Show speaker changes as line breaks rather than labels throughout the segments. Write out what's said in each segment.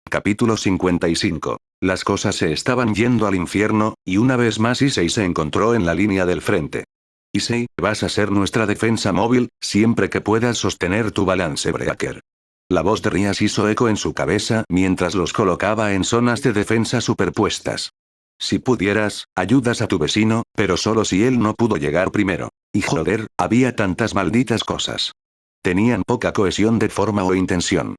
Capítulo 55. Las cosas se estaban yendo al infierno, y una vez más Issei se encontró en la línea del frente. Issei, vas a ser nuestra defensa móvil, siempre que puedas sostener tu balance breaker. La voz de Rias hizo eco en su cabeza mientras los colocaba en zonas de defensa superpuestas. Si pudieras, ayudas a tu vecino, pero solo si él no pudo llegar primero. Y joder, había tantas malditas cosas. Tenían poca cohesión de forma o intención.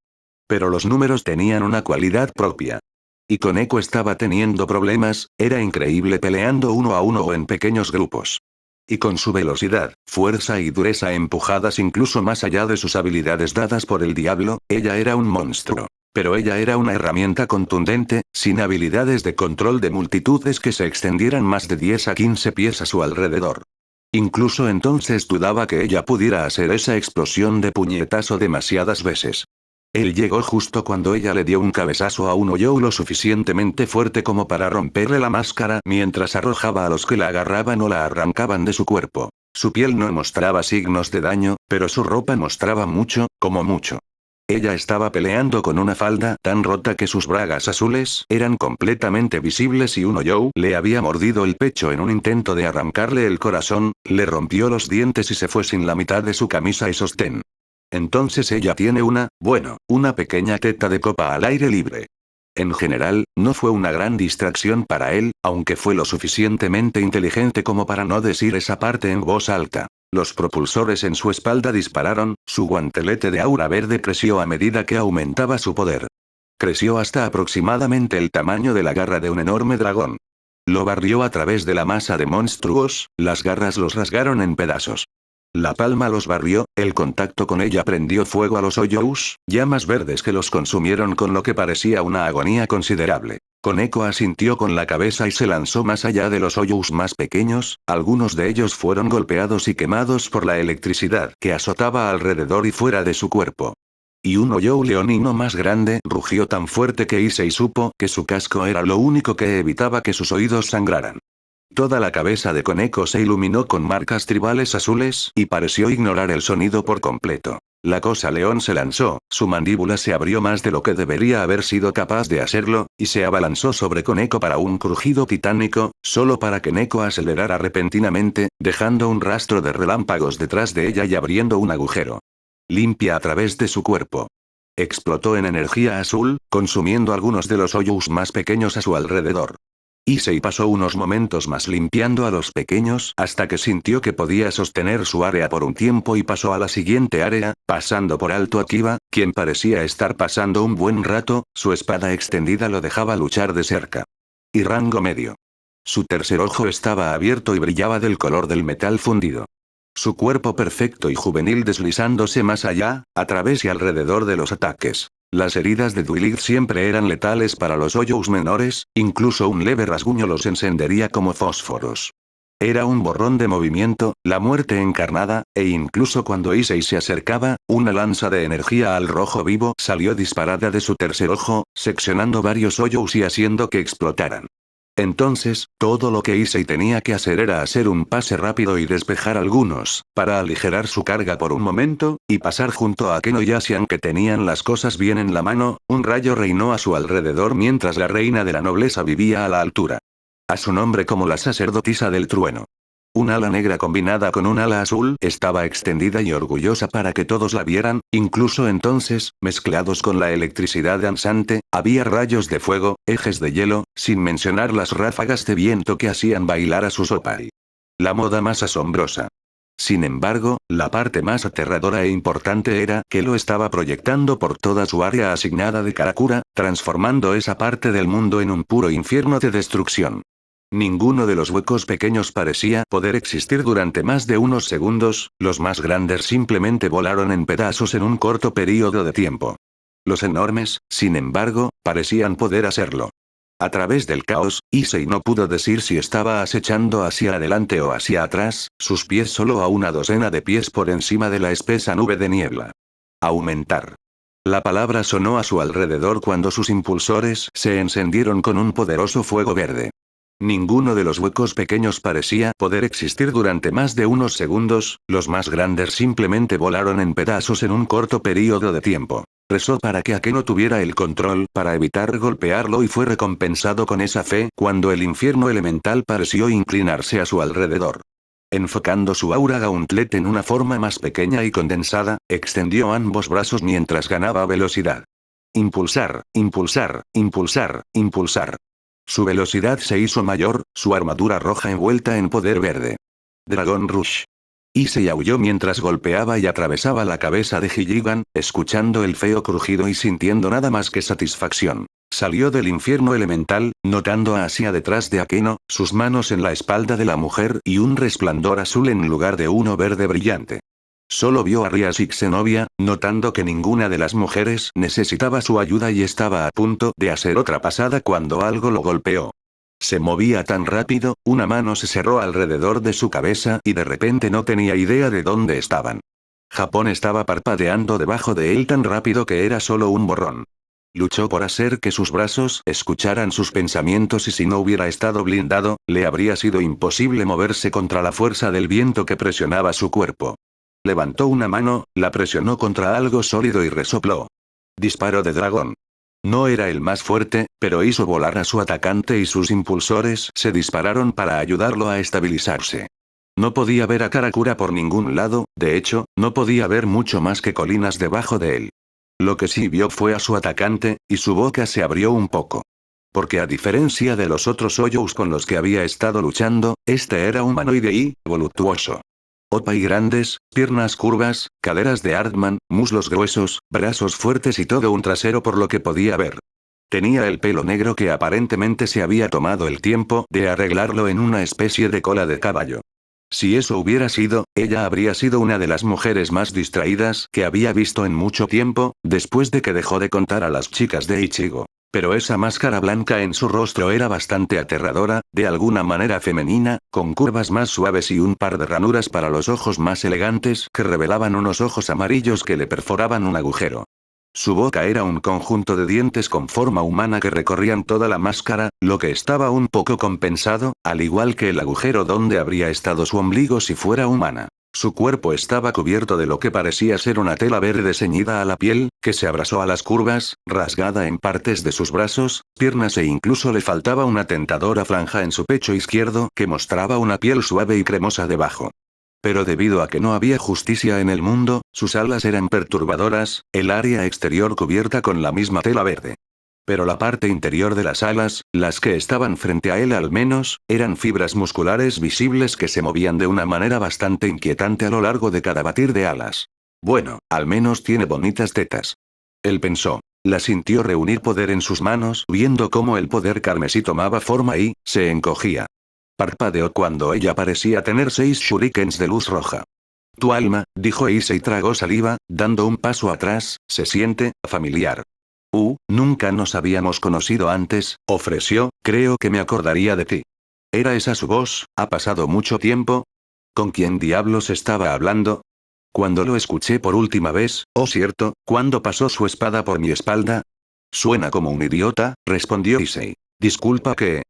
Pero los números tenían una cualidad propia. Y Koneko estaba teniendo problemas, era increíble peleando uno a uno o en pequeños grupos. Y con su velocidad, fuerza y dureza empujadas incluso más allá de sus habilidades dadas por el diablo, ella era un monstruo. Pero ella era una herramienta contundente, sin habilidades de control de multitudes que se extendieran más de 10 a 15 pies a su alrededor. Incluso entonces dudaba que ella pudiera hacer esa explosión de puñetazo demasiadas veces. Él llegó justo cuando ella le dio un cabezazo a un Oyo lo suficientemente fuerte como para romperle la máscara mientras arrojaba a los que la agarraban o la arrancaban de su cuerpo. Su piel no mostraba signos de daño, pero su ropa mostraba mucho, como mucho. Ella estaba peleando con una falda tan rota que sus bragas azules eran completamente visibles y un Oyo le había mordido el pecho en un intento de arrancarle el corazón, le rompió los dientes y se fue sin la mitad de su camisa y sostén. Entonces ella tiene una pequeña teta de copa al aire libre. En general, no fue una gran distracción para él, aunque fue lo suficientemente inteligente como para no decir esa parte en voz alta. Los propulsores en su espalda dispararon, su guantelete de aura verde creció a medida que aumentaba su poder. Creció hasta aproximadamente el tamaño de la garra de un enorme dragón. Lo barrió a través de la masa de monstruos, las garras los rasgaron en pedazos. La palma los barrió, el contacto con ella prendió fuego a los Oyous, llamas verdes que los consumieron con lo que parecía una agonía considerable. Koneko asintió con la cabeza y se lanzó más allá de los Oyous más pequeños, algunos de ellos fueron golpeados y quemados por la electricidad que azotaba alrededor y fuera de su cuerpo. Y un Oyou leonino más grande rugió tan fuerte que Issei supo que su casco era lo único que evitaba que sus oídos sangraran. Toda la cabeza de Koneko se iluminó con marcas tribales azules y pareció ignorar el sonido por completo. La cosa león se lanzó, su mandíbula se abrió más de lo que debería haber sido capaz de hacerlo, y se abalanzó sobre Koneko para un crujido titánico, solo para que Neko acelerara repentinamente, dejando un rastro de relámpagos detrás de ella y abriendo un agujero limpia a través de su cuerpo. Explotó en energía azul, consumiendo algunos de los Oyous más pequeños a su alrededor. Issei pasó unos momentos más limpiando a los pequeños hasta que sintió que podía sostener su área por un tiempo y pasó a la siguiente área, pasando por alto a Kiba, quien parecía estar pasando un buen rato, su espada extendida lo dejaba luchar de cerca. Y rango medio. Su tercer ojo estaba abierto y brillaba del color del metal fundido. Su cuerpo perfecto y juvenil deslizándose más allá, a través y alrededor de los ataques. Las heridas de Duilith siempre eran letales para los Oyous menores, incluso un leve rasguño los encendería como fósforos. Era un borrón de movimiento, la muerte encarnada, e incluso cuando Issei se acercaba, una lanza de energía al rojo vivo salió disparada de su tercer ojo, seccionando varios Oyous y haciendo que explotaran. Entonces, todo lo que Issei tenía que hacer era hacer un pase rápido y despejar algunos, para aligerar su carga por un momento, y pasar junto a Keno y Asian que tenían las cosas bien en la mano, un rayo reinó a su alrededor mientras la reina de la nobleza vivía a la altura. A su nombre como la sacerdotisa del trueno. Un ala negra combinada con un ala azul estaba extendida y orgullosa para que todos la vieran, incluso entonces, mezclados con la electricidad danzante, había rayos de fuego, ejes de hielo, sin mencionar las ráfagas de viento que hacían bailar a su sopai. La moda más asombrosa. Sin embargo, la parte más aterradora e importante era que lo estaba proyectando por toda su área asignada de Karakura, transformando esa parte del mundo en un puro infierno de destrucción. Ninguno de los huecos pequeños parecía poder existir durante más de unos segundos, los más grandes simplemente volaron en pedazos en un corto período de tiempo. Los enormes, sin embargo, parecían poder hacerlo. A través del caos, Issei no pudo decir si estaba acechando hacia adelante o hacia atrás, sus pies solo a una docena de pies por encima de la espesa nube de niebla. Aumentar. La palabra sonó a su alrededor cuando sus impulsores se encendieron con un poderoso fuego verde. Ninguno de los huecos pequeños parecía poder existir durante más de unos segundos, los más grandes simplemente volaron en pedazos en un corto período de tiempo. Rezó para que Akeno tuviera el control para evitar golpearlo y fue recompensado con esa fe cuando el infierno elemental pareció inclinarse a su alrededor. Enfocando su aura Gauntlet en una forma más pequeña y condensada, extendió ambos brazos mientras ganaba velocidad. Impulsar, impulsar, impulsar, impulsar. Su velocidad se hizo mayor, su armadura roja envuelta en poder verde. Dragon Rush. Issei aulló mientras golpeaba y atravesaba la cabeza de Hilligan, escuchando el feo crujido y sintiendo nada más que satisfacción. Salió del infierno elemental, notando hacia detrás de Akeno, sus manos en la espalda de la mujer y un resplandor azul en lugar de uno verde brillante. Solo vio a Rias y Xenovia, notando que ninguna de las mujeres necesitaba su ayuda y estaba a punto de hacer otra pasada cuando algo lo golpeó. Se movía tan rápido, una mano se cerró alrededor de su cabeza y de repente no tenía idea de dónde estaban. Japón estaba parpadeando debajo de él tan rápido que era solo un borrón. Luchó por hacer que sus brazos escucharan sus pensamientos y si no hubiera estado blindado, le habría sido imposible moverse contra la fuerza del viento que presionaba su cuerpo. Levantó una mano, la presionó contra algo sólido y resopló. Disparo de dragón. No era el más fuerte, pero hizo volar a su atacante y sus impulsores se dispararon para ayudarlo a estabilizarse. No podía ver a Karakura por ningún lado, de hecho, no podía ver mucho más que colinas debajo de él. Lo que sí vio fue a su atacante, y su boca se abrió un poco. Porque a diferencia de los otros Hoyous con los que había estado luchando, este era humanoide y voluptuoso. Opa y grandes, piernas curvas, caderas de Ardman, muslos gruesos, brazos fuertes y todo un trasero por lo que podía ver. Tenía el pelo negro que aparentemente se había tomado el tiempo de arreglarlo en una especie de cola de caballo. Si eso hubiera sido, ella habría sido una de las mujeres más distraídas que había visto en mucho tiempo, después de que dejó de contar a las chicas de Ichigo. Pero esa máscara blanca en su rostro era bastante aterradora, de alguna manera femenina, con curvas más suaves y un par de ranuras para los ojos más elegantes que revelaban unos ojos amarillos que le perforaban un agujero. Su boca era un conjunto de dientes con forma humana que recorrían toda la máscara, lo que estaba un poco compensado, al igual que el agujero donde habría estado su ombligo si fuera humana. Su cuerpo estaba cubierto de lo que parecía ser una tela verde ceñida a la piel, que se abrazó a las curvas, rasgada en partes de sus brazos, piernas e incluso le faltaba una tentadora franja en su pecho izquierdo que mostraba una piel suave y cremosa debajo. Pero debido a que no había justicia en el mundo, sus alas eran perturbadoras, el área exterior cubierta con la misma tela verde. Pero la parte interior de las alas, las que estaban frente a él al menos, eran fibras musculares visibles que se movían de una manera bastante inquietante a lo largo de cada batir de alas. Bueno, al menos tiene bonitas tetas. Él pensó. La sintió reunir poder en sus manos, viendo cómo el poder carmesí tomaba forma y se encogía. Parpadeó cuando ella parecía tener 6 shurikens de luz roja. Tu alma, dijo Issei y tragó saliva, dando un paso atrás, se siente familiar. Nunca nos habíamos conocido antes, ofreció, creo que me acordaría de ti. ¿Era esa su voz? ¿Ha pasado mucho tiempo? ¿Con quién diablos estaba hablando? Cuando lo escuché por última vez, oh cierto, ¿cuándo pasó su espada por mi espalda? Suena como un idiota, respondió Issei. Disculpa que...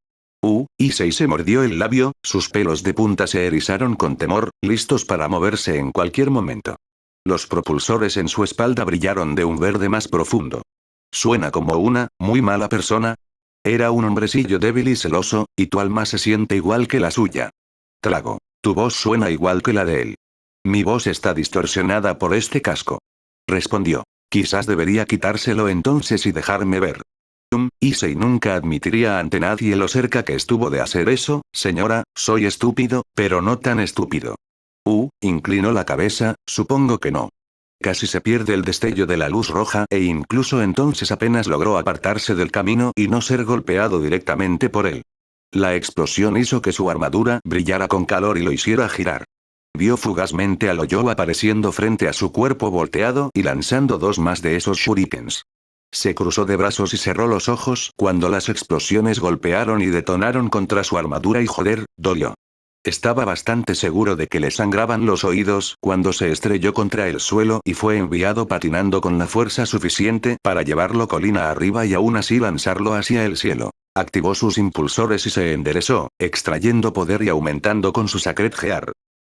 Issei se mordió el labio, sus pelos de punta se erizaron con temor, listos para moverse en cualquier momento. Los propulsores en su espalda brillaron de un verde más profundo. Suena como una, muy mala persona. Era un hombrecillo débil y celoso, y tu alma se siente igual que la suya. Trago. Tu voz suena igual que la de él. Mi voz está distorsionada por este casco. Respondió. Quizás debería quitárselo entonces y dejarme ver. Issei nunca admitiría ante nadie lo cerca que estuvo de hacer eso, señora, soy estúpido, pero no tan estúpido. Inclinó la cabeza, supongo que no. Casi se pierde el destello de la luz roja e incluso entonces apenas logró apartarse del camino y no ser golpeado directamente por él. La explosión hizo que su armadura brillara con calor y lo hiciera girar. Vio fugazmente al Hoyo apareciendo frente a su cuerpo volteado y lanzando 2 más de esos shurikens. Se cruzó de brazos y cerró los ojos cuando las explosiones golpearon y detonaron contra su armadura y joder, dolió. Estaba bastante seguro de que le sangraban los oídos cuando se estrelló contra el suelo y fue enviado patinando con la fuerza suficiente para llevarlo colina arriba y aún así lanzarlo hacia el cielo. Activó sus impulsores y se enderezó, extrayendo poder y aumentando con su Sacred Gear.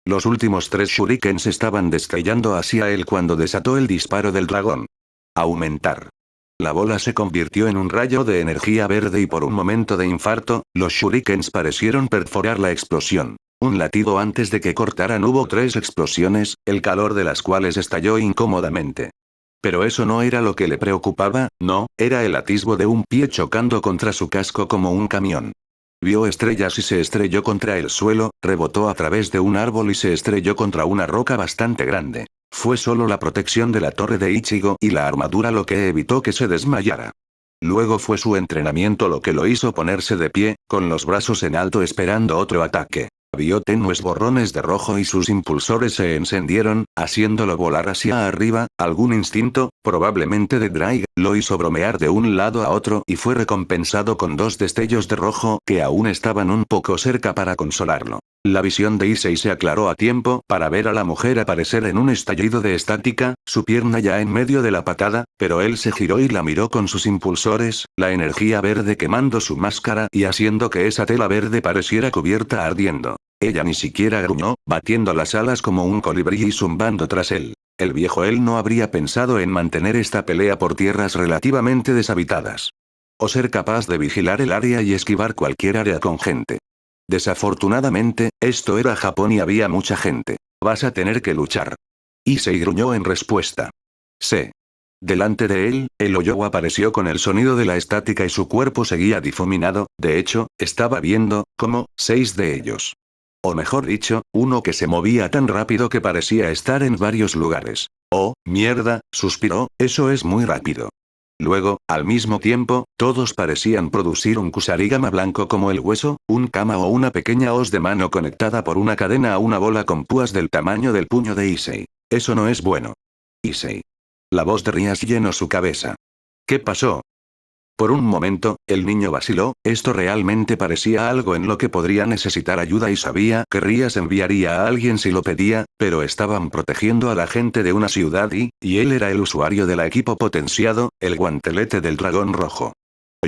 Los últimos 3 shurikens estaban destellando hacia él cuando desató el disparo del dragón. Aumentar. La bola se convirtió en un rayo de energía verde y por un momento de infarto, los shurikens parecieron perforar la explosión. Un latido antes de que cortaran hubo 3 explosiones, el calor de las cuales estalló incómodamente. Pero eso no era lo que le preocupaba, no, era el atisbo de un pie chocando contra su casco como un camión. Vio estrellas y se estrelló contra el suelo, rebotó a través de un árbol y se estrelló contra una roca bastante grande. Fue solo la protección de la torre de Ichigo y la armadura lo que evitó que se desmayara. Luego fue su entrenamiento lo que lo hizo ponerse de pie, con los brazos en alto esperando otro ataque. Vio tenues borrones de rojo y sus impulsores se encendieron, haciéndolo volar hacia arriba. Algún instinto, probablemente de Drake, lo hizo bromear de un lado a otro y fue recompensado con 2 destellos de rojo que aún estaban un poco cerca para consolarlo. La visión de Issei se aclaró a tiempo para ver a la mujer aparecer en un estallido de estática, su pierna ya en medio de la patada, pero él se giró y la miró con sus impulsores, la energía verde quemando su máscara y haciendo que esa tela verde pareciera cubierta ardiendo. Ella ni siquiera gruñó, batiendo las alas como un colibrí y zumbando tras él. El viejo él no habría pensado en mantener esta pelea por tierras relativamente deshabitadas. O ser capaz de vigilar el área y esquivar cualquier área con gente. Desafortunadamente, esto era Japón y había mucha gente. Vas a tener que luchar. Issei gruñó en respuesta. Sí. Delante de él, el Oyowa apareció con el sonido de la estática y su cuerpo seguía difuminado, de hecho, estaba viendo, como, 6 de ellos. O mejor dicho, uno que se movía tan rápido que parecía estar en varios lugares. Oh, mierda, suspiró, eso es muy rápido. Luego, al mismo tiempo, todos parecían producir un kusarigama blanco como el hueso, un kama o una pequeña hoz de mano conectada por una cadena a una bola con púas del tamaño del puño de Issei. Eso no es bueno. Issei. La voz de Rias llenó su cabeza. ¿Qué pasó? Por un momento, el niño vaciló, esto realmente parecía algo en lo que podría necesitar ayuda y sabía que Rias enviaría a alguien si lo pedía, pero estaban protegiendo a la gente de una ciudad y él era el usuario del equipo potenciado, el guantelete del dragón rojo.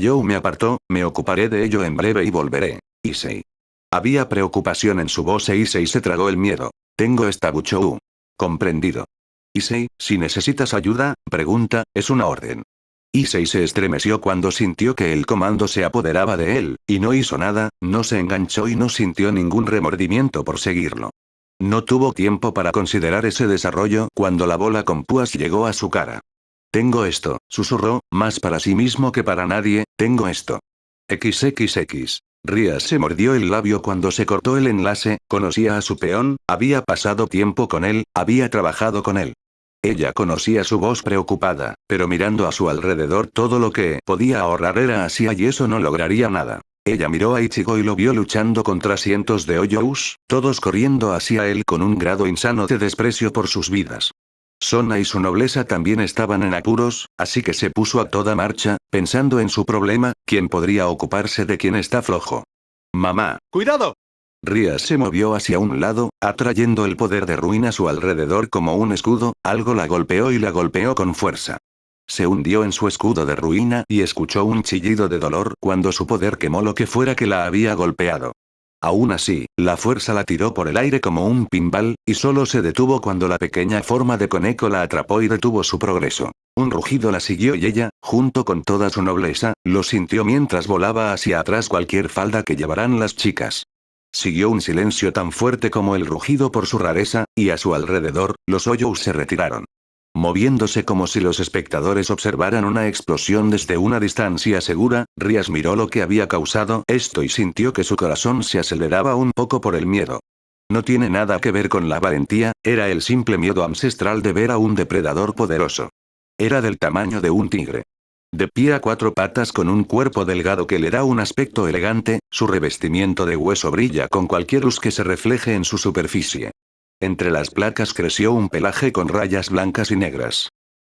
Yo me apartó, me ocuparé de ello en breve y volveré. Issei. Había preocupación en su voz e Issei se tragó el miedo. Tengo esta Buchou. Comprendido. Issei, si necesitas ayuda, pregunta, es una orden. Issei se estremeció cuando sintió que el comando se apoderaba de él, y no hizo nada, no se enganchó y no sintió ningún remordimiento por seguirlo. No tuvo tiempo para considerar ese desarrollo cuando la bola con púas llegó a su cara. Tengo esto, susurró, más para sí mismo que para nadie, tengo esto. XXX. Rias se mordió el labio cuando se cortó el enlace, conocía a su peón, había pasado tiempo con él, había trabajado con él. Ella conocía su voz preocupada, pero mirando a su alrededor todo lo que podía ahorrar era así y eso no lograría nada. Ella miró a Ichigo y lo vio luchando contra cientos de Oyous, todos corriendo hacia él con un grado insano de desprecio por sus vidas. Sona y su nobleza también estaban en apuros, así que se puso a toda marcha, pensando en su problema, ¿quién podría ocuparse de quien está flojo? Mamá. ¡Cuidado! Rias se movió hacia un lado, atrayendo el poder de ruina a su alrededor como un escudo, algo la golpeó y la golpeó con fuerza. Se hundió en su escudo de ruina y escuchó un chillido de dolor cuando su poder quemó lo que fuera que la había golpeado. Aún así, la fuerza la tiró por el aire como un pinball, y solo se detuvo cuando la pequeña forma de Koneko la atrapó y detuvo su progreso. Un rugido la siguió y ella, junto con toda su nobleza, lo sintió mientras volaba hacia atrás cualquier falda que llevaran las chicas. Siguió un silencio tan fuerte como el rugido por su rareza, y a su alrededor, los Oyous se retiraron. Moviéndose como si los espectadores observaran una explosión desde una distancia segura, Rias miró lo que había causado esto y sintió que su corazón se aceleraba un poco por el miedo. No tiene nada que ver con la valentía, era el simple miedo ancestral de ver a un depredador poderoso. Era del tamaño de un tigre. De pie a 4 patas con un cuerpo delgado que le da un aspecto elegante, su revestimiento de hueso brilla con cualquier luz que se refleje en su superficie. Entre las placas creció un pelaje con rayas blancas y negras.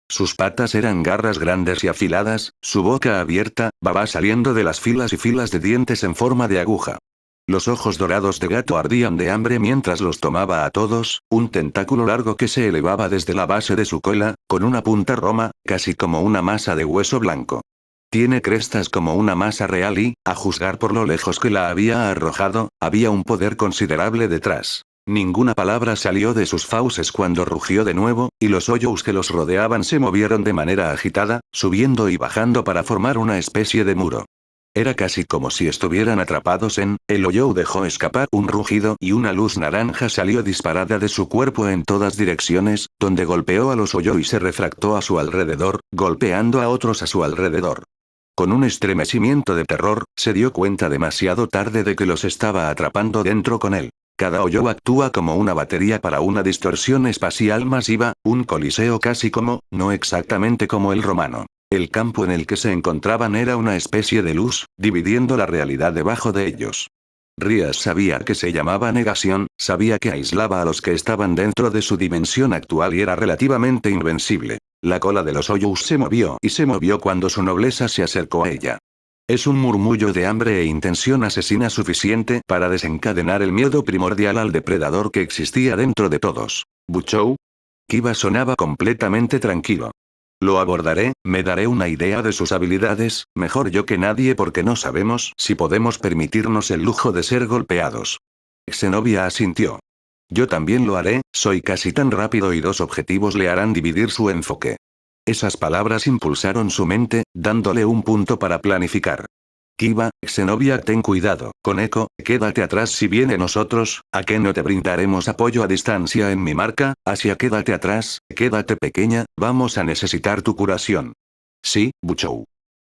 Sus patas eran garras grandes y afiladas, su boca abierta, baba saliendo de las filas y filas de dientes en forma de aguja. Los ojos dorados de gato ardían de hambre mientras los tomaba a todos, un tentáculo largo que se elevaba desde la base de su cola, con una punta roma, casi como una masa de hueso blanco. Tiene crestas como una masa real y, a juzgar por lo lejos que la había arrojado, había un poder considerable detrás. Ninguna palabra salió de sus fauces cuando rugió de nuevo, y los hoyos que los rodeaban se movieron de manera agitada, subiendo y bajando para formar una especie de muro. Era casi como si estuvieran atrapados en. El hoyo dejó escapar un rugido y una luz naranja salió disparada de su cuerpo en todas direcciones, donde golpeó a los hoyo y se refractó a su alrededor, golpeando a otros a su alrededor. Con un estremecimiento de terror, se dio cuenta demasiado tarde de que los estaba atrapando dentro con él. Cada hoyo actúa como una batería para una distorsión espacial masiva, un coliseo casi como, no exactamente como el romano. El campo en el que se encontraban era una especie de luz, dividiendo la realidad debajo de ellos. Rías sabía que se llamaba negación, sabía que aislaba a los que estaban dentro de su dimensión actual y era relativamente invencible. La cola de los hoyos se movió y se movió cuando su nobleza se acercó a ella. Es un murmullo de hambre e intención asesina suficiente para desencadenar el miedo primordial al depredador que existía dentro de todos. ¿Buchou? Kiba sonaba completamente tranquilo. Lo abordaré, me daré una idea de sus habilidades, mejor yo que nadie porque no sabemos si podemos permitirnos el lujo de ser golpeados. Zenobia asintió. Yo también lo haré, soy casi tan rápido y dos objetivos le harán dividir su enfoque. Esas palabras impulsaron su mente, dándole un punto para planificar. Kiba, Zenobia, ten cuidado, Koneko, quédate atrás si viene nosotros, ¿a qué no te brindaremos apoyo a distancia en mi marca? Asia, quédate atrás, quédate pequeña, vamos a necesitar tu curación. Sí, Buchou.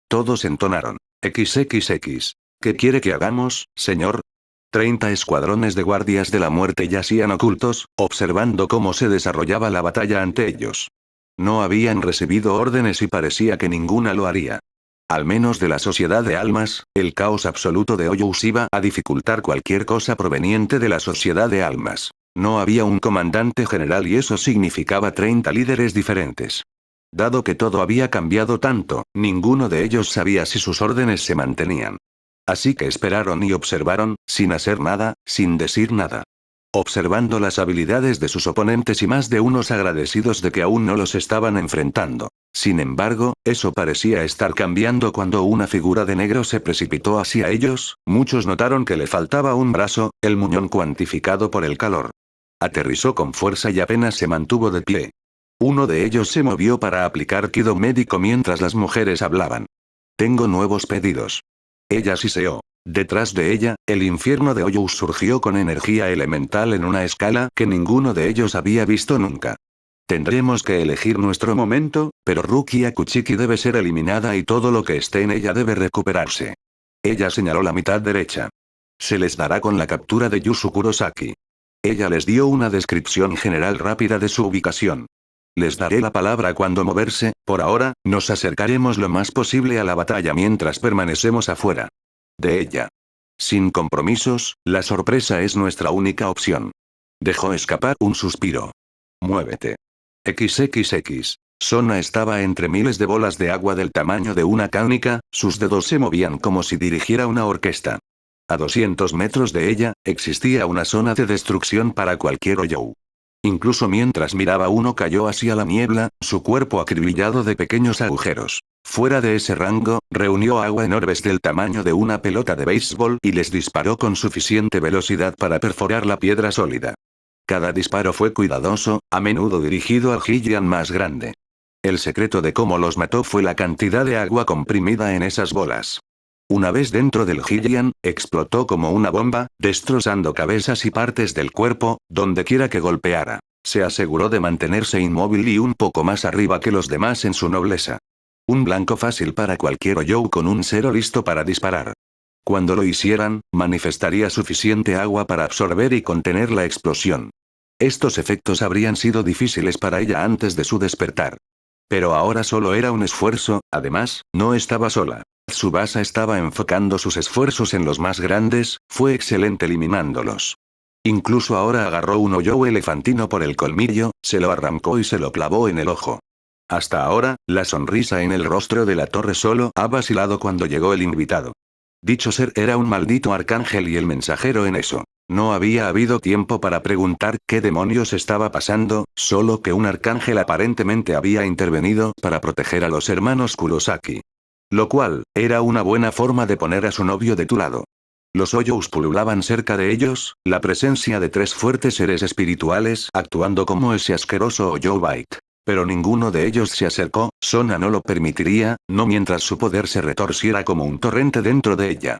Todos entonaron. XXX. ¿Qué quiere que hagamos, señor? 30 escuadrones de guardias de la muerte yacían ocultos, observando cómo se desarrollaba la batalla ante ellos. No habían recibido órdenes y parecía que ninguna lo haría. Al menos de la sociedad de almas, el caos absoluto de Hoyos iba a dificultar cualquier cosa proveniente de la sociedad de almas. No había un comandante general y eso significaba 30 líderes diferentes. Dado que todo había cambiado tanto, ninguno de ellos sabía si sus órdenes se mantenían. Así que esperaron y observaron, sin hacer nada, sin decir nada. Observando las habilidades de sus oponentes y más de unos agradecidos de que aún no los estaban enfrentando. Sin embargo, eso parecía estar cambiando cuando una figura de negro se precipitó hacia ellos, muchos notaron que le faltaba un brazo, el muñón cuantificado por el calor. Aterrizó con fuerza y apenas se mantuvo de pie. Uno de ellos se movió para aplicar kido médico mientras las mujeres hablaban. Tengo nuevos pedidos. Ella siseó. Detrás de ella, el infierno de Hoyos surgió con energía elemental en una escala que ninguno de ellos había visto nunca. Tendremos que elegir nuestro momento, pero Rukia Kuchiki debe ser eliminada y todo lo que esté en ella debe recuperarse. Ella señaló la mitad derecha. Se les dará con la captura de Yusu Kurosaki. Ella les dio una descripción general rápida de su ubicación. Les daré la palabra cuando moverse, por ahora, nos acercaremos lo más posible a la batalla mientras permanecemos afuera de ella. Sin compromisos, la sorpresa es nuestra única opción. Dejó escapar un suspiro. Muévete. XXX. Sona estaba entre miles de bolas de agua del tamaño de una cánica, sus dedos se movían como si dirigiera una orquesta. A 200 metros de ella, existía una zona de destrucción para cualquier Hoyou. Incluso mientras miraba uno cayó hacia la niebla, su cuerpo acribillado de pequeños agujeros. Fuera de ese rango, reunió agua en orbes del tamaño de una pelota de béisbol y les disparó con suficiente velocidad para perforar la piedra sólida. Cada disparo fue cuidadoso, a menudo dirigido al Hillian más grande. El secreto de cómo los mató fue la cantidad de agua comprimida en esas bolas. Una vez dentro del Hillian, explotó como una bomba, destrozando cabezas y partes del cuerpo, donde quiera que golpeara. Se aseguró de mantenerse inmóvil y un poco más arriba que los demás en su nobleza. Un blanco fácil para cualquier Hoyou con un cero listo para disparar. Cuando lo hicieran, manifestaría suficiente agua para absorber y contener la explosión. Estos efectos habrían sido difíciles para ella antes de su despertar. Pero ahora solo era un esfuerzo, además, no estaba sola. Tsubasa estaba enfocando sus esfuerzos en los más grandes, fue excelente eliminándolos. Incluso ahora agarró un Hoyou elefantino por el colmillo, se lo arrancó y se lo clavó en el ojo. Hasta ahora, la sonrisa en el rostro de la torre solo ha vacilado cuando llegó el invitado. Dicho ser era un maldito arcángel y el mensajero en eso. No había habido tiempo para preguntar qué demonios estaba pasando, solo que un arcángel aparentemente había intervenido para proteger a los hermanos Kurosaki. Lo cual, era una buena forma de poner a su novio de tu lado. Los Hoyos pululaban cerca de ellos, la presencia de 3 fuertes seres espirituales actuando como ese asqueroso Hoyo Bite. Pero ninguno de ellos se acercó, Sona no lo permitiría, no mientras su poder se retorciera como un torrente dentro de ella.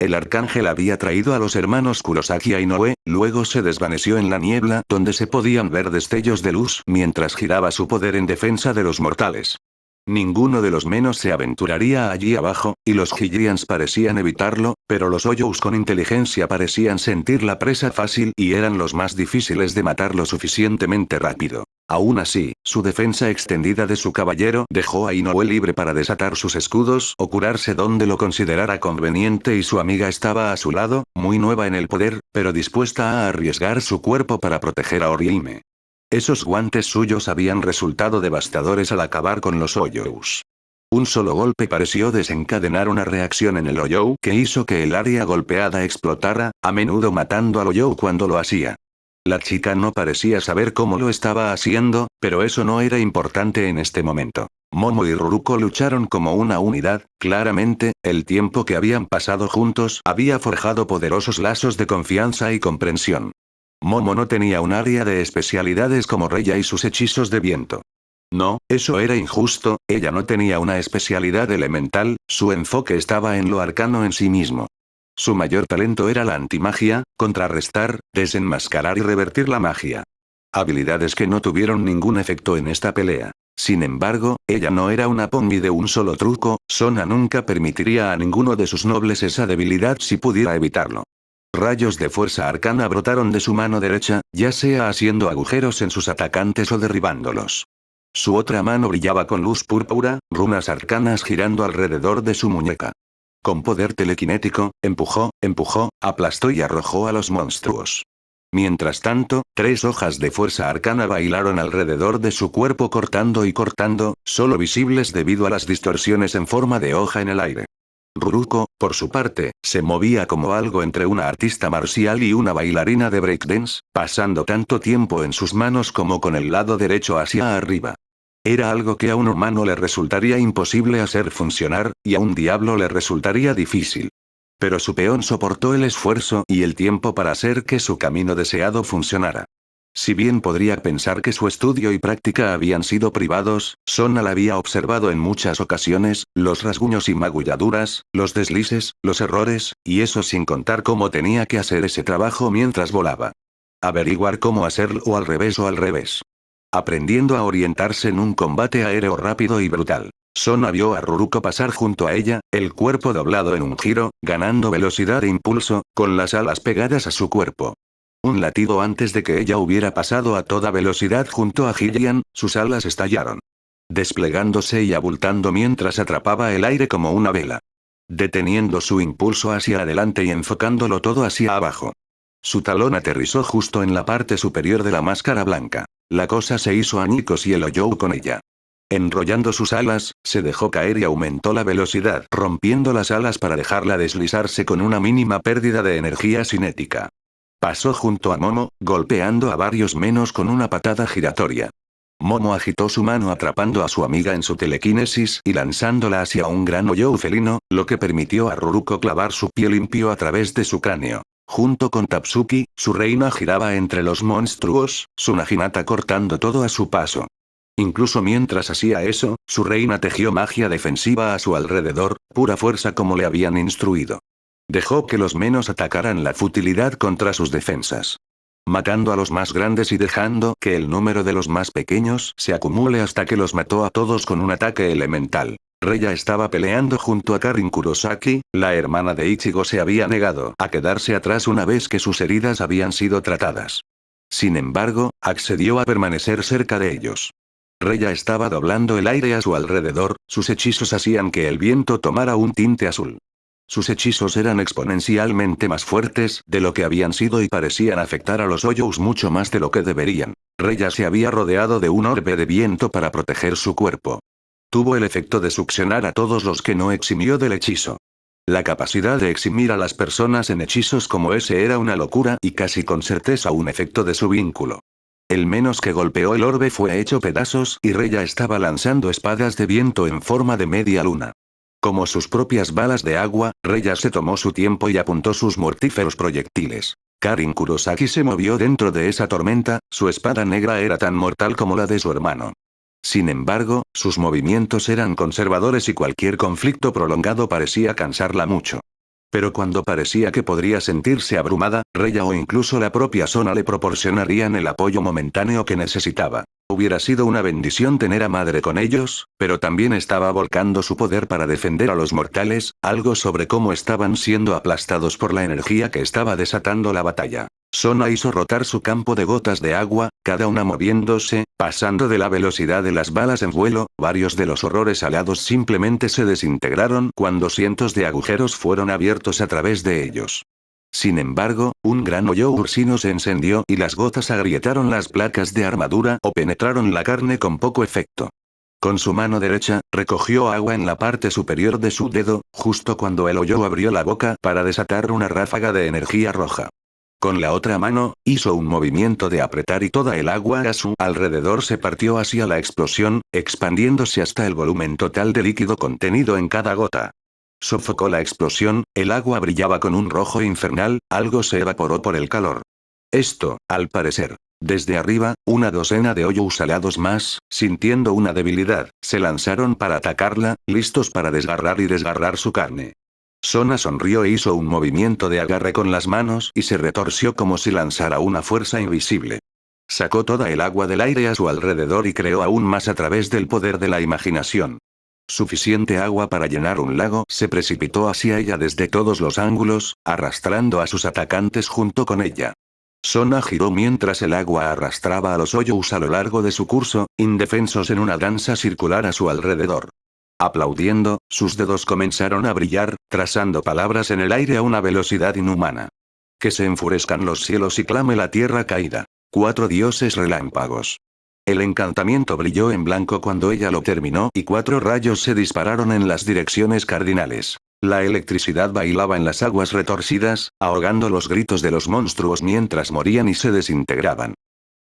El arcángel había traído a los hermanos Kurosaki a Inoue, luego se desvaneció en la niebla donde se podían ver destellos de luz mientras giraba su poder en defensa de los mortales. Ninguno de los menos se aventuraría allí abajo, y los Hylians parecían evitarlo, pero los Hoyos con inteligencia parecían sentir la presa fácil y eran los más difíciles de matar lo suficientemente rápido. Aún así, su defensa extendida de su caballero dejó a Inoue libre para desatar sus escudos o curarse donde lo considerara conveniente y su amiga estaba a su lado, muy nueva en el poder, pero dispuesta a arriesgar su cuerpo para proteger a Orihime. Esos guantes suyos habían resultado devastadores al acabar con los Hoyos. Un solo golpe pareció desencadenar una reacción en el Hoyo que hizo que el área golpeada explotara, a menudo matando al Hoyo cuando lo hacía. La chica no parecía saber cómo lo estaba haciendo, pero eso no era importante en este momento. Momo y Ruruko lucharon como una unidad, claramente, el tiempo que habían pasado juntos había forjado poderosos lazos de confianza y comprensión. Momo no tenía un área de especialidades como Reya y sus hechizos de viento. No, eso era injusto, ella no tenía una especialidad elemental, su enfoque estaba en lo arcano en sí mismo. Su mayor talento era la antimagia, contrarrestar, desenmascarar y revertir la magia. Habilidades que no tuvieron ningún efecto en esta pelea. Sin embargo, ella no era una Ponmi de un solo truco, Sona nunca permitiría a ninguno de sus nobles esa debilidad si pudiera evitarlo. Rayos de fuerza arcana brotaron de su mano derecha, ya sea haciendo agujeros en sus atacantes o derribándolos. Su otra mano brillaba con luz púrpura, runas arcanas girando alrededor de su muñeca. Con poder telequinético, empujó, aplastó y arrojó a los monstruos. Mientras tanto, 3 hojas de fuerza arcana bailaron alrededor de su cuerpo cortando y cortando, solo visibles debido a las distorsiones en forma de hoja en el aire. Ruruko, por su parte, se movía como algo entre una artista marcial y una bailarina de breakdance, pasando tanto tiempo en sus manos como con el lado derecho hacia arriba. Era algo que a un humano le resultaría imposible hacer funcionar, y a un diablo le resultaría difícil. Pero su peón soportó el esfuerzo y el tiempo para hacer que su camino deseado funcionara. Si bien podría pensar que su estudio y práctica habían sido privados, Sona la había observado en muchas ocasiones, los rasguños y magulladuras, los deslices, los errores, y eso sin contar cómo tenía que hacer ese trabajo mientras volaba. Averiguar cómo hacerlo o al revés. Aprendiendo a orientarse en un combate aéreo rápido y brutal. Sona vio a Ruruko pasar junto a ella, el cuerpo doblado en un giro, ganando velocidad e impulso, con las alas pegadas a su cuerpo. Un latido antes de que ella hubiera pasado a toda velocidad junto a Hylian, sus alas estallaron. Desplegándose y abultando mientras atrapaba el aire como una vela. Deteniendo su impulso hacia adelante y enfocándolo todo hacia abajo. Su talón aterrizó justo en la parte superior de la máscara blanca. La cosa se hizo añicos y el Hoyo con ella. Enrollando sus alas, se dejó caer y aumentó la velocidad, rompiendo las alas para dejarla deslizarse con una mínima pérdida de energía cinética. Pasó junto a Momo, golpeando a varios menos con una patada giratoria. Momo agitó su mano atrapando a su amiga en su telequinesis y lanzándola hacia un gran hoyo felino, lo que permitió a Ruruko clavar su pie limpio a través de su cráneo. Junto con Tatsuki, su reina giraba entre los monstruos, su Naginata cortando todo a su paso. Incluso mientras hacía eso, su reina tejió magia defensiva a su alrededor, pura fuerza como le habían instruido. Dejó que los menos atacaran la futilidad contra sus defensas. Matando a los más grandes y dejando que el número de los más pequeños se acumule hasta que los mató a todos con un ataque elemental. Reya estaba peleando junto a Karin Kurosaki, la hermana de Ichigo se había negado a quedarse atrás una vez que sus heridas habían sido tratadas. Sin embargo, accedió a permanecer cerca de ellos. Reya estaba doblando el aire a su alrededor, sus hechizos hacían que el viento tomara un tinte azul. Sus hechizos eran exponencialmente más fuertes de lo que habían sido y parecían afectar a los Hoyos mucho más de lo que deberían. Reya se había rodeado de un orbe de viento para proteger su cuerpo. Tuvo el efecto de succionar a todos los que no eximió del hechizo. La capacidad de eximir a las personas en hechizos como ese era una locura y casi con certeza un efecto de su vínculo. El menos que golpeó el orbe fue hecho pedazos y Reya estaba lanzando espadas de viento en forma de media luna. Como sus propias balas de agua, Reya se tomó su tiempo y apuntó sus mortíferos proyectiles. Karin Kurosaki se movió dentro de esa tormenta, su espada negra era tan mortal como la de su hermano. Sin embargo, sus movimientos eran conservadores y cualquier conflicto prolongado parecía cansarla mucho. Pero cuando parecía que podría sentirse abrumada, Reya o incluso la propia Sona le proporcionarían el apoyo momentáneo que necesitaba. Hubiera sido una bendición tener a madre con ellos, pero también estaba volcando su poder para defender a los mortales, algo sobre cómo estaban siendo aplastados por la energía que estaba desatando la batalla. Sona hizo rotar su campo de gotas de agua, cada una moviéndose, pasando de la velocidad de las balas en vuelo, varios de los horrores alados simplemente se desintegraron cuando cientos de agujeros fueron abiertos a través de ellos. Sin embargo, un gran hoyo ursino se encendió y las gotas agrietaron las placas de armadura o penetraron la carne con poco efecto. Con su mano derecha, recogió agua en la parte superior de su dedo, justo cuando el hoyo abrió la boca para desatar una ráfaga de energía roja. Con la otra mano, hizo un movimiento de apretar y toda el agua a su alrededor se partió hacia la explosión, expandiéndose hasta el volumen total de líquido contenido en cada gota. Sofocó la explosión, el agua brillaba con un rojo infernal, algo se evaporó por el calor. Esto, al parecer. Desde arriba, una docena de hoyos alados más, sintiendo una debilidad, se lanzaron para atacarla, listos para desgarrar su carne. Sona sonrió e hizo un movimiento de agarre con las manos y se retorció como si lanzara una fuerza invisible. Sacó toda el agua del aire a su alrededor y creó aún más a través del poder de la imaginación. Suficiente agua para llenar un lago se precipitó hacia ella desde todos los ángulos, arrastrando a sus atacantes junto con ella. Sona giró mientras el agua arrastraba a los hoyos a lo largo de su curso, indefensos en una danza circular a su alrededor. Aplaudiendo, sus dedos comenzaron a brillar, trazando palabras en el aire a una velocidad inhumana. Que se enfurezcan los cielos y clame la tierra caída. 4 dioses relámpagos. El encantamiento brilló en blanco cuando ella lo terminó y 4 rayos se dispararon en las direcciones cardinales. La electricidad bailaba en las aguas retorcidas, ahogando los gritos de los monstruos mientras morían y se desintegraban.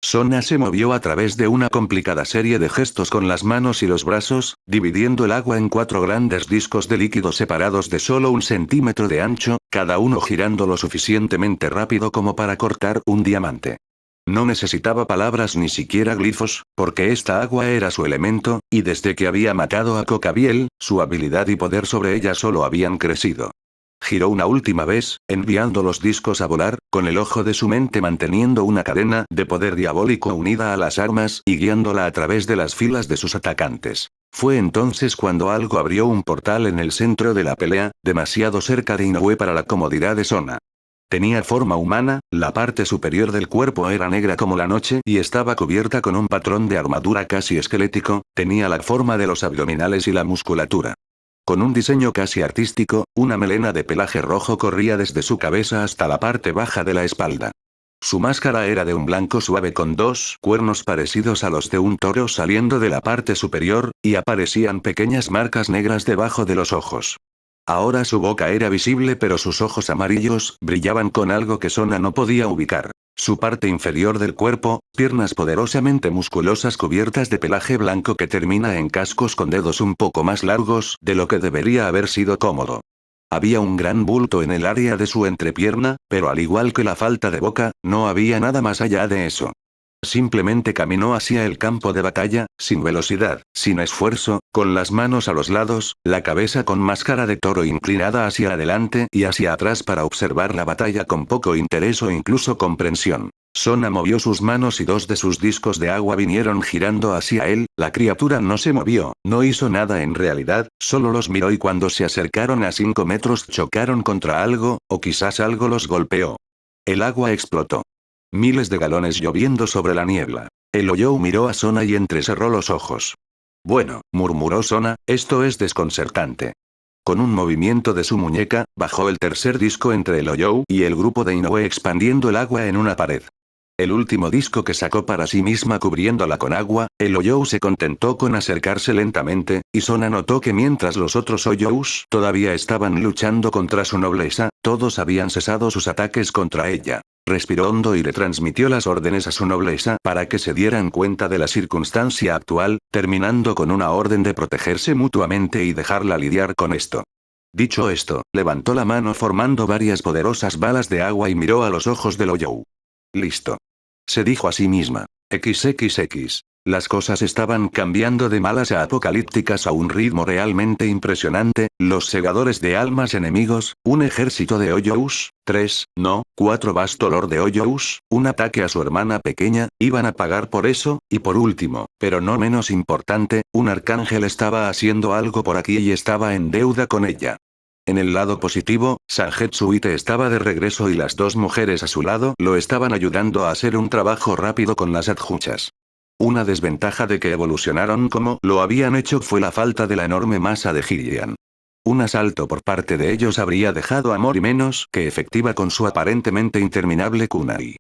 Sona se movió a través de una complicada serie de gestos con las manos y los brazos, dividiendo el agua en 4 grandes discos de líquido separados de solo 1 centímetro de ancho, cada uno girando lo suficientemente rápido como para cortar un diamante. No necesitaba palabras ni siquiera glifos, porque esta agua era su elemento, y desde que había matado a Cocabiel, su habilidad y poder sobre ella solo habían crecido. Giró una última vez, enviando los discos a volar, con el ojo de su mente manteniendo una cadena de poder diabólico unida a las armas y guiándola a través de las filas de sus atacantes. Fue entonces cuando algo abrió un portal en el centro de la pelea, demasiado cerca de Inoue para la comodidad de Sona. Tenía forma humana, la parte superior del cuerpo era negra como la noche y estaba cubierta con un patrón de armadura casi esquelético, tenía la forma de los abdominales y la musculatura. Con un diseño casi artístico, una melena de pelaje rojo corría desde su cabeza hasta la parte baja de la espalda. Su máscara era de un blanco suave con 2 cuernos parecidos a los de un toro saliendo de la parte superior, y aparecían pequeñas marcas negras debajo de los ojos. Ahora su boca era visible pero sus ojos amarillos brillaban con algo que Sona no podía ubicar. Su parte inferior del cuerpo, piernas poderosamente musculosas cubiertas de pelaje blanco que termina en cascos con dedos un poco más largos de lo que debería haber sido cómodo. Había un gran bulto en el área de su entrepierna, pero al igual que la falta de boca, no había nada más allá de eso. Simplemente caminó hacia el campo de batalla, sin velocidad, sin esfuerzo, con las manos a los lados, la cabeza con máscara de toro inclinada hacia adelante y hacia atrás para observar la batalla con poco interés o incluso comprensión. Sona movió sus manos y 2 de sus discos de agua vinieron girando hacia él, la criatura no se movió, no hizo nada en realidad, solo los miró y cuando se acercaron a 5 metros chocaron contra algo, o quizás algo los golpeó. El agua explotó. Miles de galones lloviendo sobre la niebla. El Oyou miró a Sona y entrecerró los ojos. Bueno, murmuró Sona, esto es desconcertante. Con un movimiento de su muñeca, bajó el tercer disco entre el Oyou y el grupo de Inoue expandiendo el agua en una pared. El último disco que sacó para sí misma cubriéndola con agua, el Oyou se contentó con acercarse lentamente, y Sona notó que mientras los otros Oyous todavía estaban luchando contra su nobleza, Todos habían cesado sus ataques contra ella. Respiró hondo y le transmitió las órdenes a su nobleza para que se dieran cuenta de la circunstancia actual, terminando con una orden de protegerse mutuamente y dejarla lidiar con esto. Dicho esto, levantó la mano formando varias poderosas balas de agua y miró a los ojos de Loyou. Listo. Se dijo a sí misma. XXX. Las cosas estaban cambiando de malas a apocalípticas a un ritmo realmente impresionante, los segadores de almas enemigos, un ejército de Hoyous, 4 Bastolor de Hoyous, un ataque a su hermana pequeña, iban a pagar por eso, y por último, pero no menos importante, un arcángel estaba haciendo algo por aquí y estaba en deuda con ella. En el lado positivo, Sangetsuite estaba de regreso y las dos mujeres a su lado lo estaban ayudando a hacer un trabajo rápido con las adjuchas. Una desventaja de que evolucionaron como lo habían hecho fue la falta de la enorme masa de Hylian. Un asalto por parte de ellos habría dejado a Mori menos que efectiva con su aparentemente interminable kunai.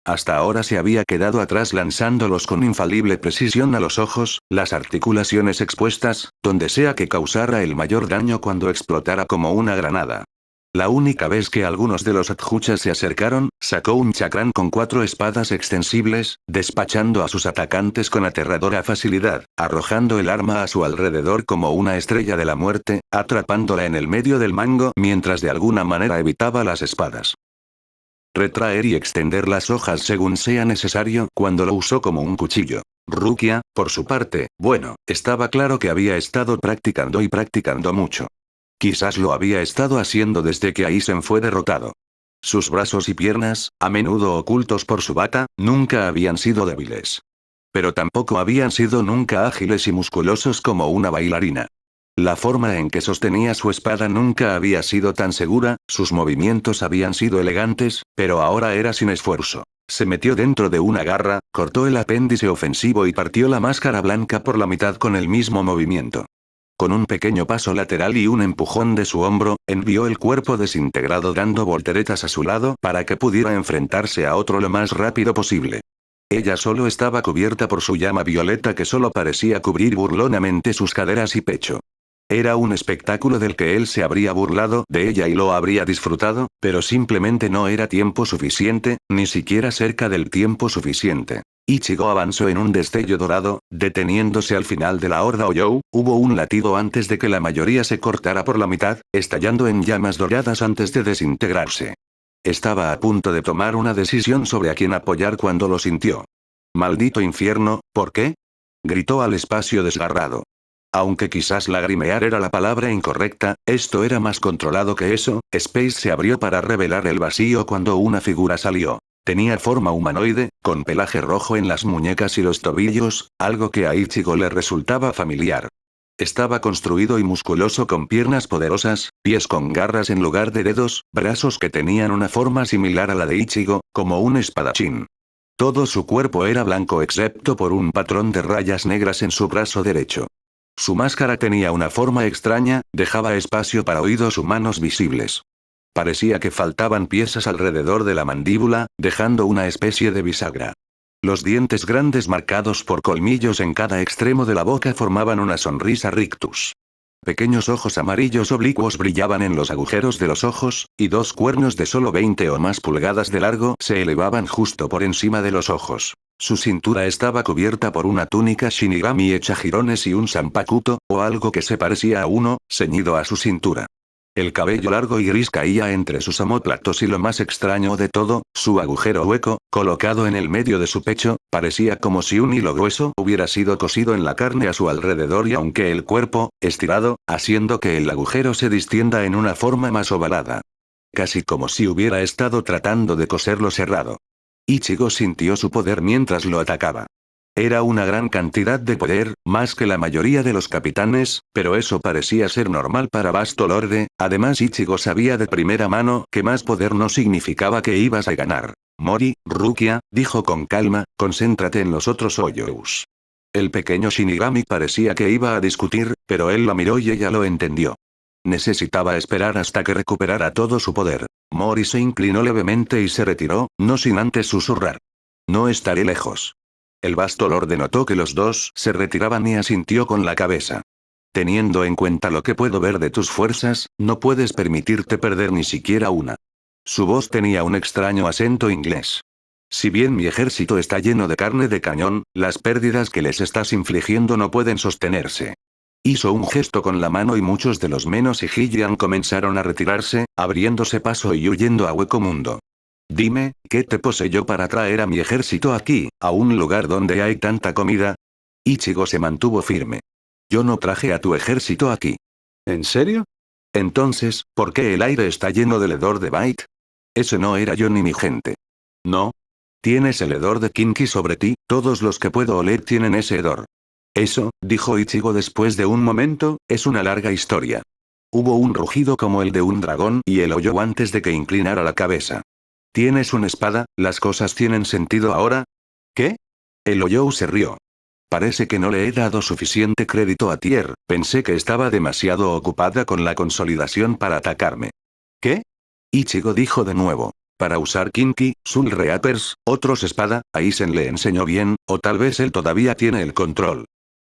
Hasta ahora se había quedado atrás lanzándolos con infalible precisión a los ojos, las articulaciones expuestas, donde sea que causara el mayor daño cuando explotara como una granada. La única vez que algunos de los adjuchas se acercaron, sacó un chakran con 4 espadas extensibles, despachando a sus atacantes con aterradora facilidad, arrojando el arma a su alrededor como una estrella de la muerte, atrapándola en el medio del mango mientras de alguna manera evitaba las espadas. Retraer y extender las hojas según sea necesario cuando lo usó como un cuchillo. Rukia, por su parte, bueno, estaba claro que había estado practicando y practicando mucho. Quizás lo había estado haciendo desde que Aizen fue derrotado. Sus brazos y piernas, a menudo ocultos por su bata, nunca habían sido débiles. Pero tampoco habían sido nunca ágiles y musculosos como una bailarina. La forma en que sostenía su espada nunca había sido tan segura, sus movimientos habían sido elegantes, pero ahora era sin esfuerzo. Se metió dentro de una garra, cortó el apéndice ofensivo y partió la máscara blanca por la mitad con el mismo movimiento. Con un pequeño paso lateral y un empujón de su hombro, envió el cuerpo desintegrado dando volteretas a su lado para que pudiera enfrentarse a otro lo más rápido posible. Ella solo estaba cubierta por su llama violeta que solo parecía cubrir burlonamente sus caderas y pecho. Era un espectáculo del que él se habría burlado de ella y lo habría disfrutado, pero simplemente no era tiempo suficiente, ni siquiera cerca del tiempo suficiente. Ichigo avanzó en un destello dorado, deteniéndose al final de la horda Oyou, hubo un latido antes de que la mayoría se cortara por la mitad, estallando en llamas doradas antes de desintegrarse. Estaba a punto de tomar una decisión sobre a quién apoyar cuando lo sintió. «¡Maldito infierno! ¿Por qué?», gritó al espacio desgarrado. Aunque quizás lagrimear era la palabra incorrecta, esto era más controlado que eso. Space se abrió para revelar el vacío cuando una figura salió. Tenía forma humanoide, con pelaje rojo en las muñecas y los tobillos, algo que a Ichigo le resultaba familiar. Estaba construido y musculoso con piernas poderosas, pies con garras en lugar de dedos, brazos que tenían una forma similar a la de Ichigo, como un espadachín. Todo su cuerpo era blanco excepto por un patrón de rayas negras en su brazo derecho. Su máscara tenía una forma extraña, dejaba espacio para oídos humanos visibles. Parecía que faltaban piezas alrededor de la mandíbula, dejando una especie de bisagra. Los dientes grandes marcados por colmillos en cada extremo de la boca formaban una sonrisa rictus. Pequeños ojos amarillos oblicuos brillaban en los agujeros de los ojos, y 2 cuernos de solo 20 o más pulgadas de largo se elevaban justo por encima de los ojos. Su cintura estaba cubierta por una túnica Shinigami hecha jirones y un zanpakuto, o algo que se parecía a uno, ceñido a su cintura. El cabello largo y gris caía entre sus omóplatos y lo más extraño de todo, su agujero hueco, colocado en el medio de su pecho, parecía como si un hilo grueso hubiera sido cosido en la carne a su alrededor y aunque el cuerpo, estirado, haciendo que el agujero se distienda en una forma más ovalada. Casi como si hubiera estado tratando de coserlo cerrado. Ichigo sintió su poder mientras lo atacaba. Era una gran cantidad de poder, más que la mayoría de los capitanes, pero eso parecía ser normal para Bastolorde. Además Ichigo sabía de primera mano que más poder no significaba que ibas a ganar. Mori, Rukia, dijo con calma, concéntrate en los otros Hoyous. El pequeño Shinigami parecía que iba a discutir, pero él la miró y ella lo entendió. Necesitaba esperar hasta que recuperara todo su poder. Mori se inclinó levemente y se retiró, no sin antes susurrar. No estaré lejos. El Bastolorde notó que los dos se retiraban y asintió con la cabeza. Teniendo en cuenta lo que puedo ver de tus fuerzas, no puedes permitirte perder ni siquiera una. Su voz tenía un extraño acento inglés. Si bien mi ejército está lleno de carne de cañón, las pérdidas que les estás infligiendo no pueden sostenerse. Hizo un gesto con la mano y muchos de los menos y Hillian comenzaron a retirarse, abriéndose paso y huyendo a Hueco Mundo. Dime, ¿qué te poseyó para traer a mi ejército aquí, a un lugar donde hay tanta comida? Ichigo se mantuvo firme. Yo no traje a tu ejército aquí. ¿En serio? Entonces, ¿por qué el aire está lleno del hedor de Bite? Ese no era yo ni mi gente. No. Tienes el hedor de Kinky sobre ti, todos los que puedo oler tienen ese hedor. Eso, dijo Ichigo después de un momento, es una larga historia. Hubo un rugido como el de un dragón y él oyó antes de que inclinara la cabeza. ¿Tienes una espada? ¿Las cosas tienen sentido ahora? ¿Qué? El Oyou se rió. Parece que no le he dado suficiente crédito a Tier, pensé que estaba demasiado ocupada con la consolidación para atacarme. ¿Qué? Ichigo dijo de nuevo. Para usar Kinky, Soul Reapers, otros espada, Aizen le enseñó bien, o tal vez él todavía tiene el control.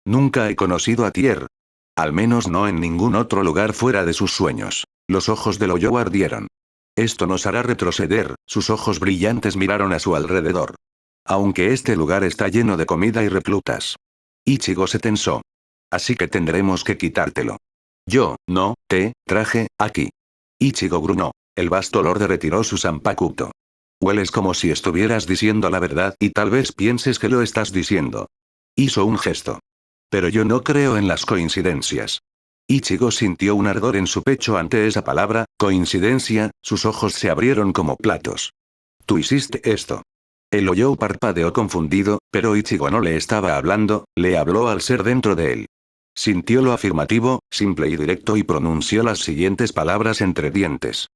Nunca he conocido a Tier. Al menos no en ningún otro lugar fuera de sus sueños. Los ojos del Oyou ardieron. Esto nos hará retroceder, sus ojos brillantes miraron a su alrededor. Aunque este lugar está lleno de comida y reclutas. Ichigo se tensó. Así que tendremos que quitártelo. Yo, no, te, traje, aquí. Ichigo gruñó. El vasto lord retiró su zanpakuto. Hueles como si estuvieras diciendo la verdad y tal vez pienses que lo estás diciendo. Hizo un gesto. Pero yo no creo en las coincidencias. Ichigo sintió un ardor en su pecho ante esa palabra, coincidencia, sus ojos se abrieron como platos. Tú hiciste esto. El Oyou parpadeó confundido, pero Ichigo no le estaba hablando, le habló al ser dentro de él. Sintió lo afirmativo, simple y directo y pronunció las siguientes palabras entre dientes.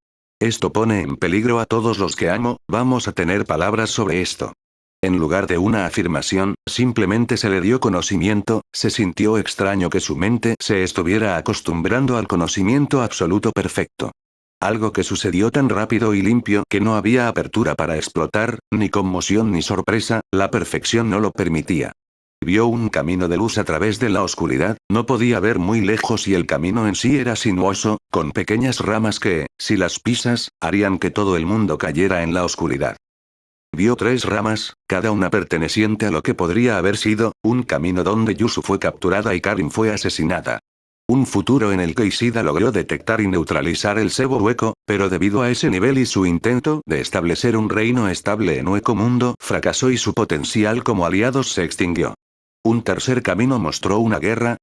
Esto pone en peligro a todos los que amo, vamos a tener palabras sobre esto. En lugar de una afirmación, simplemente se le dio conocimiento, se sintió extraño que su mente se estuviera acostumbrando al conocimiento absoluto perfecto. Algo que sucedió tan rápido y limpio que no había apertura para explotar, ni conmoción ni sorpresa, la perfección no lo permitía. Vio un camino de luz a través de la oscuridad, no podía ver muy lejos y el camino en sí era sinuoso, con pequeñas ramas que, si las pisas, harían que todo el mundo cayera en la oscuridad. Vio 3 ramas, cada una perteneciente a lo que podría haber sido, un camino donde Yusu fue capturada y Karin fue asesinada. Un futuro en el que Ishida logró detectar y neutralizar el Sebo Hueco, pero debido a ese nivel y su intento de establecer un reino estable en Hueco Mundo fracasó y su potencial como aliados se extinguió. Un tercer camino mostró una guerra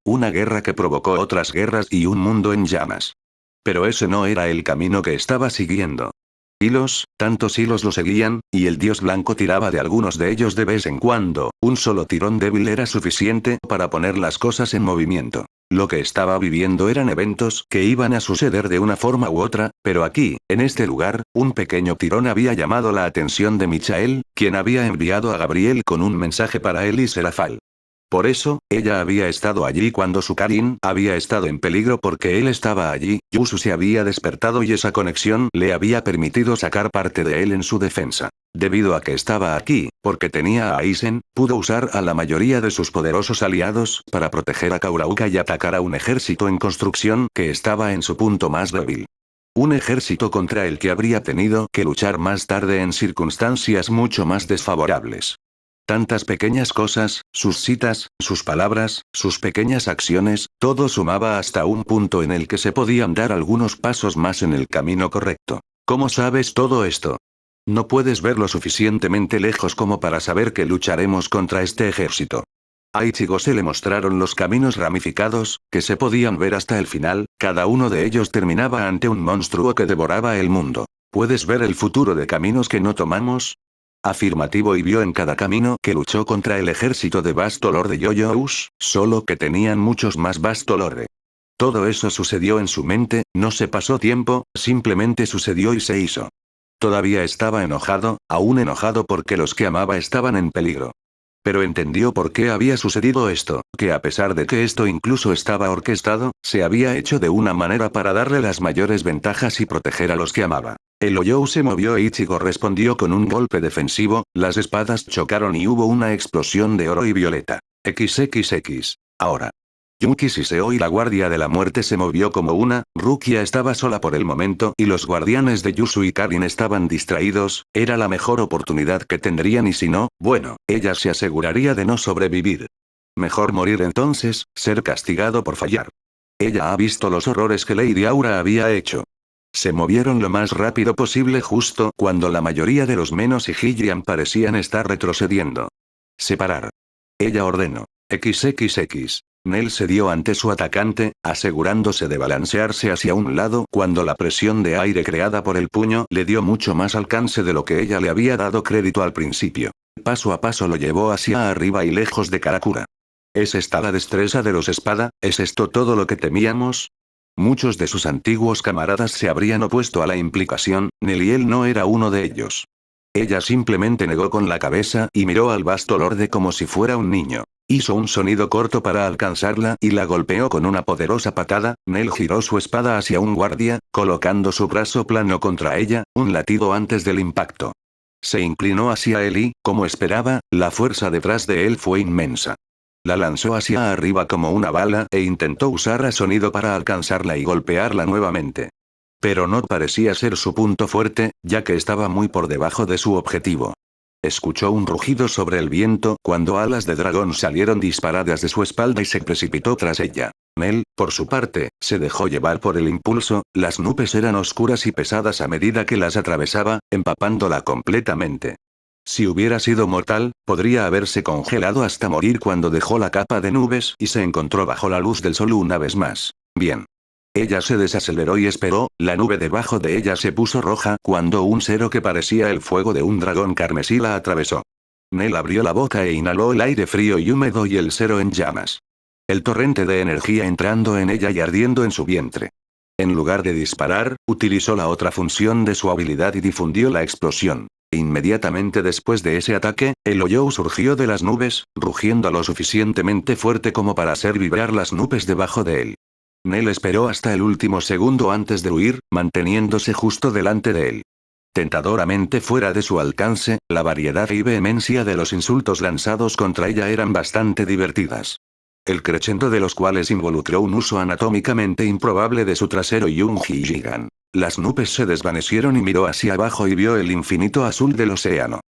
que provocó otras guerras y un mundo en llamas. Pero ese no era el camino que estaba siguiendo. Hilos, tantos hilos lo seguían, y el dios blanco tiraba de algunos de ellos de vez en cuando, un solo tirón débil era suficiente para poner las cosas en movimiento. Lo que estaba viviendo eran eventos que iban a suceder de una forma u otra, pero aquí, en este lugar, un pequeño tirón había llamado la atención de Michael, quien había enviado a Gabriel con un mensaje para él y Serafal. Por eso, ella había estado allí cuando su Karin había estado en peligro porque él estaba allí, Yusu se había despertado y esa conexión le había permitido sacar parte de él en su defensa. Debido a que estaba aquí, porque tenía a Aizen, pudo usar a la mayoría de sus poderosos aliados para proteger a Kaurauka y atacar a un ejército en construcción que estaba en su punto más débil. Un ejército contra el que habría tenido que luchar más tarde en circunstancias mucho más desfavorables. Tantas pequeñas cosas, sus citas, sus palabras, sus pequeñas acciones, todo sumaba hasta un punto en el que se podían dar algunos pasos más en el camino correcto. ¿Cómo sabes todo esto? No puedes ver lo suficientemente lejos como para saber que lucharemos contra este ejército. A Ichigo se le mostraron los caminos ramificados, que se podían ver hasta el final, cada uno de ellos terminaba ante un monstruo que devoraba el mundo. ¿Puedes ver el futuro de caminos que no tomamos? Afirmativo y vio en cada camino que luchó contra el ejército de Bastolor de Yoyous, solo que tenían muchos más Bastolore. Todo eso sucedió en su mente, no se pasó tiempo, simplemente sucedió y se hizo. Todavía estaba enojado, aún enojado porque los que amaba estaban en peligro. Pero entendió por qué había sucedido esto, que a pesar de que esto incluso estaba orquestado, se había hecho de una manera para darle las mayores ventajas y proteger a los que amaba. El Oyou se movió e Ichigo respondió con un golpe defensivo, las espadas chocaron y hubo una explosión de oro y violeta. XXX. Ahora. Yuki Shiseo y la Guardia de la Muerte se movió como una. Rukia estaba sola por el momento y los guardianes de Yusu y Karin estaban distraídos. Era la mejor oportunidad que tendrían y si no, bueno, ella se aseguraría de no sobrevivir. Mejor morir entonces, ser castigado por fallar. Ella ha visto los horrores que Lady Aura había hecho. Se movieron lo más rápido posible justo cuando la mayoría de los menos y Hylian parecían estar retrocediendo. Separar. Ella ordenó. XXX. Nel se dio ante su atacante, asegurándose de balancearse hacia un lado cuando la presión de aire creada por el puño le dio mucho más alcance de lo que ella le había dado crédito al principio. Paso a paso lo llevó hacia arriba y lejos de Karakura. ¿Es esta la destreza de los espada? ¿Es esto todo lo que temíamos? Muchos de sus antiguos camaradas se habrían opuesto a la implicación, Nel y él no era uno de ellos. Ella simplemente negó con la cabeza y miró al vasto lorde como si fuera un niño. Hizo un sonido corto para alcanzarla y la golpeó con una poderosa patada. Nel giró su espada hacia un guardia, colocando su brazo plano contra ella, un latido antes del impacto. Se inclinó hacia él y, como esperaba, la fuerza detrás de él fue inmensa. La lanzó hacia arriba como una bala e intentó usar a sonido para alcanzarla y golpearla nuevamente. Pero no parecía ser su punto fuerte, ya que estaba muy por debajo de su objetivo. Escuchó un rugido sobre el viento cuando alas de dragón salieron disparadas de su espalda y se precipitó tras ella. Nel, por su parte, se dejó llevar por el impulso. Las nubes eran oscuras y pesadas a medida que las atravesaba, empapándola completamente. Si hubiera sido mortal, podría haberse congelado hasta morir cuando dejó la capa de nubes y se encontró bajo la luz del sol una vez más. Bien. Ella se desaceleró y esperó. La nube debajo de ella se puso roja cuando un cero que parecía el fuego de un dragón carmesí la atravesó. Nel abrió la boca e inhaló el aire frío y húmedo y el cero en llamas. El torrente de energía entrando en ella y ardiendo en su vientre. En lugar de disparar, utilizó la otra función de su habilidad y difundió la explosión. Inmediatamente después de ese ataque, el Oyou surgió de las nubes, rugiendo lo suficientemente fuerte como para hacer vibrar las nubes debajo de él. Nel esperó hasta el último segundo antes de huir, manteniéndose justo delante de él. Tentadoramente fuera de su alcance, la variedad y vehemencia de los insultos lanzados contra ella eran bastante divertidas. El crescendo de los cuales involucró un uso anatómicamente improbable de su trasero y un Jijigan. Las nubes se desvanecieron y miró hacia abajo y vio el infinito azul del océano.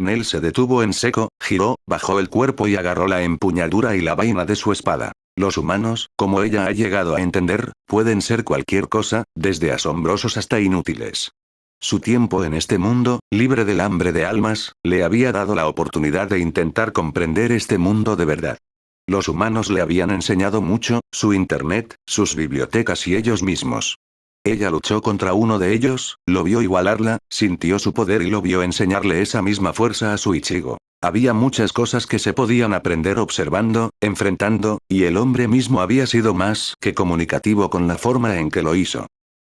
Nel se detuvo en seco, giró, bajó el cuerpo y agarró la empuñadura y la vaina de su espada. Los humanos, como ella ha llegado a entender, pueden ser cualquier cosa, desde asombrosos hasta inútiles. Su tiempo en este mundo, libre del hambre de almas, le había dado la oportunidad de intentar comprender este mundo de verdad. Los humanos le habían enseñado mucho, su internet, sus bibliotecas y ellos mismos. Ella luchó contra uno de ellos, lo vio igualarla, sintió su poder y lo vio enseñarle esa misma fuerza a su Ichigo. Había muchas cosas que se podían aprender observando, enfrentando, y el hombre mismo había sido más que comunicativo con la forma en que lo hizo.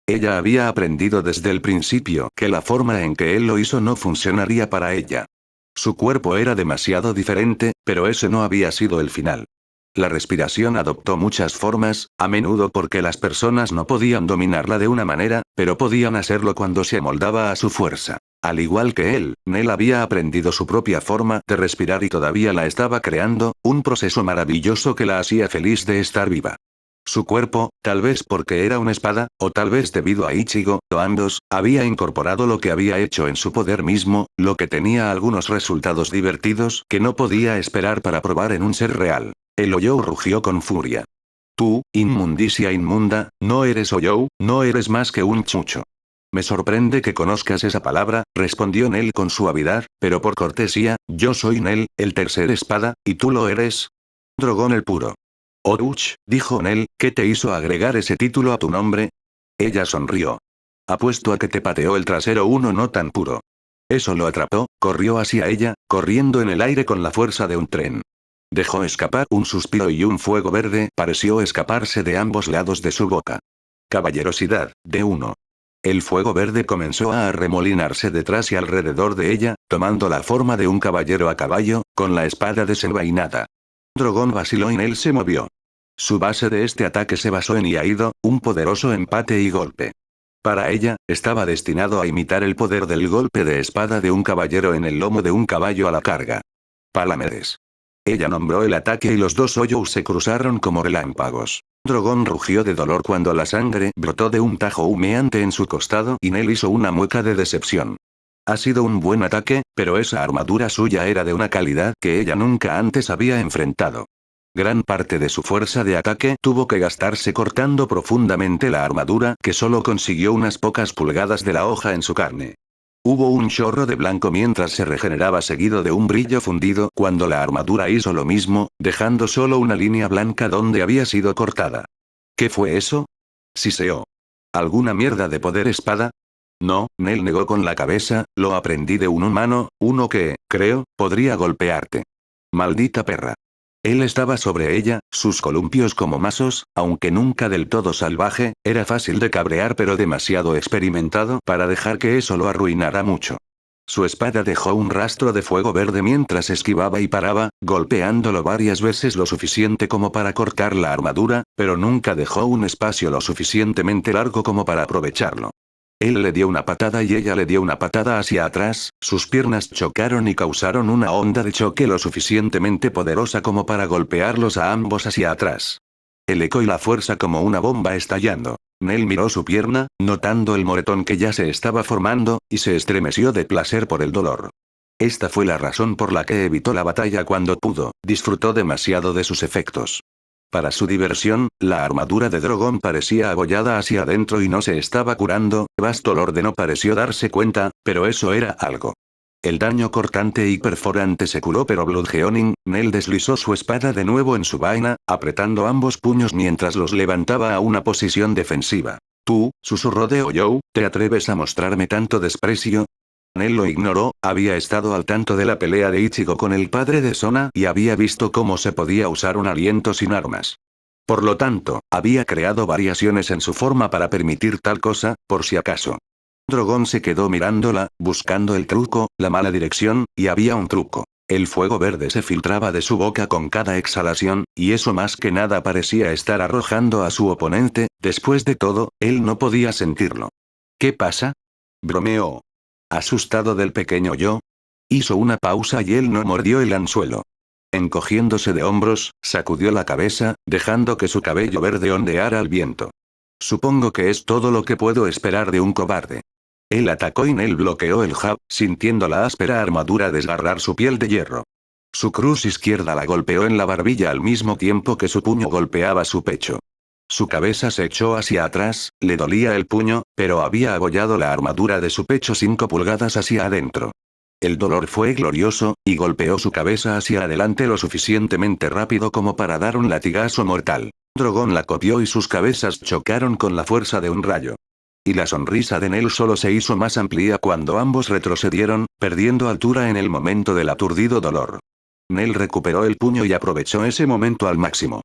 Ella había aprendido desde el principio que la forma en que él lo hizo no funcionaría para ella. Su cuerpo era demasiado diferente, pero ese no había sido el final. La respiración adoptó muchas formas, a menudo porque las personas no podían dominarla de una manera, pero podían hacerlo cuando se amoldaba a su fuerza. Al igual que él, Nel había aprendido su propia forma de respirar y todavía la estaba creando, un proceso maravilloso que la hacía feliz de estar viva. Su cuerpo, tal vez porque era una espada, o tal vez debido a Ichigo, o ambos, había incorporado lo que había hecho en su poder mismo, lo que tenía algunos resultados divertidos que no podía esperar para probar en un ser real. El Oyou rugió con furia. Tú, inmundicia inmunda, no eres Oyou, no eres más que un chucho. Me sorprende que conozcas esa palabra, respondió Nel con suavidad, pero por cortesía, yo soy Nel, el tercer espada, y tú lo eres. Dragón el puro. Ouch, dijo Nel, ¿qué te hizo agregar ese título a tu nombre? Ella sonrió. Apuesto a que te pateó el trasero uno no tan puro. Eso lo atrapó, corrió hacia ella, corriendo en el aire con la fuerza de un tren. Dejó escapar un suspiro y un fuego verde pareció escaparse de ambos lados de su boca. Caballerosidad, de uno. El fuego verde comenzó a arremolinarse detrás y alrededor de ella, tomando la forma de un caballero a caballo, con la espada desenvainada. Drogon vaciló y Nel se movió. Su base de este ataque se basó en Iaido, un poderoso empate y golpe. Para ella, estaba destinado a imitar el poder del golpe de espada de un caballero en el lomo de un caballo a la carga. Palamedes. Ella nombró el ataque y los dos Oyou se cruzaron como relámpagos. Drogon rugió de dolor cuando la sangre brotó de un tajo humeante en su costado y Nell hizo una mueca de decepción. Ha sido un buen ataque, pero esa armadura suya era de una calidad que ella nunca antes había enfrentado. Gran parte de su fuerza de ataque tuvo que gastarse cortando profundamente la armadura que solo consiguió unas pocas pulgadas de la hoja en su carne. Hubo un chorro de blanco mientras se regeneraba seguido de un brillo fundido cuando la armadura hizo lo mismo, dejando solo una línea blanca donde había sido cortada. ¿Qué fue eso? Siseó. ¿Alguna mierda de poder espada? No, Nell negó con la cabeza, lo aprendí de un humano, uno que, creo, podría golpearte. Maldita perra. Él estaba sobre ella, sus columpios como mazos, aunque nunca del todo salvaje, era fácil de cabrear pero demasiado experimentado para dejar que eso lo arruinara mucho. Su espada dejó un rastro de fuego verde mientras esquivaba y paraba, golpeándolo varias veces lo suficiente como para cortar la armadura, pero nunca dejó un espacio lo suficientemente largo como para aprovecharlo. Él le dio una patada y ella le dio una patada hacia atrás, sus piernas chocaron y causaron una onda de choque lo suficientemente poderosa como para golpearlos a ambos hacia atrás. El eco y la fuerza como una bomba estallando. Nell miró su pierna, notando el moretón que ya se estaba formando, y se estremeció de placer por el dolor. Esta fue la razón por la que evitó la batalla cuando pudo, disfrutó demasiado de sus efectos. Para su diversión, la armadura de Drogon parecía abollada hacia adentro y no se estaba curando, Vasto Lorde no pareció darse cuenta, pero eso era algo. El daño cortante y perforante se curó pero Bloodgeoning, Nell deslizó su espada de nuevo en su vaina, apretando ambos puños mientras los levantaba a una posición defensiva. Tú, susurró de Oyou, ¿te atreves a mostrarme tanto desprecio? Nell lo ignoró, había estado al tanto de la pelea de Ichigo con el padre de Sona y había visto cómo se podía usar un aliento sin armas. Por lo tanto, había creado variaciones en su forma para permitir tal cosa, por si acaso. Drogon se quedó mirándola, buscando el truco, la mala dirección, y había un truco. El fuego verde se filtraba de su boca con cada exhalación, y eso más que nada parecía estar arrojando a su oponente, después de todo, él no podía sentirlo. ¿Qué pasa? Bromeó. ¿Asustado del pequeño yo? Hizo una pausa y él no mordió el anzuelo. Encogiéndose de hombros, sacudió la cabeza, dejando que su cabello verde ondeara al viento. Supongo que es todo lo que puedo esperar de un cobarde. Él atacó y Nell bloqueó el jab, sintiendo la áspera armadura desgarrar su piel de hierro. Su cruz izquierda la golpeó en la barbilla al mismo tiempo que su puño golpeaba su pecho. Su cabeza se echó hacia atrás, le dolía el puño, pero había abollado la armadura de su pecho 5 pulgadas hacia adentro. El dolor fue glorioso, y golpeó su cabeza hacia adelante lo suficientemente rápido como para dar un latigazo mortal. Drogon la copió y sus cabezas chocaron con la fuerza de un rayo. Y la sonrisa de Nell solo se hizo más amplia cuando ambos retrocedieron, perdiendo altura en el momento del aturdido dolor. Nell recuperó el puño y aprovechó ese momento al máximo.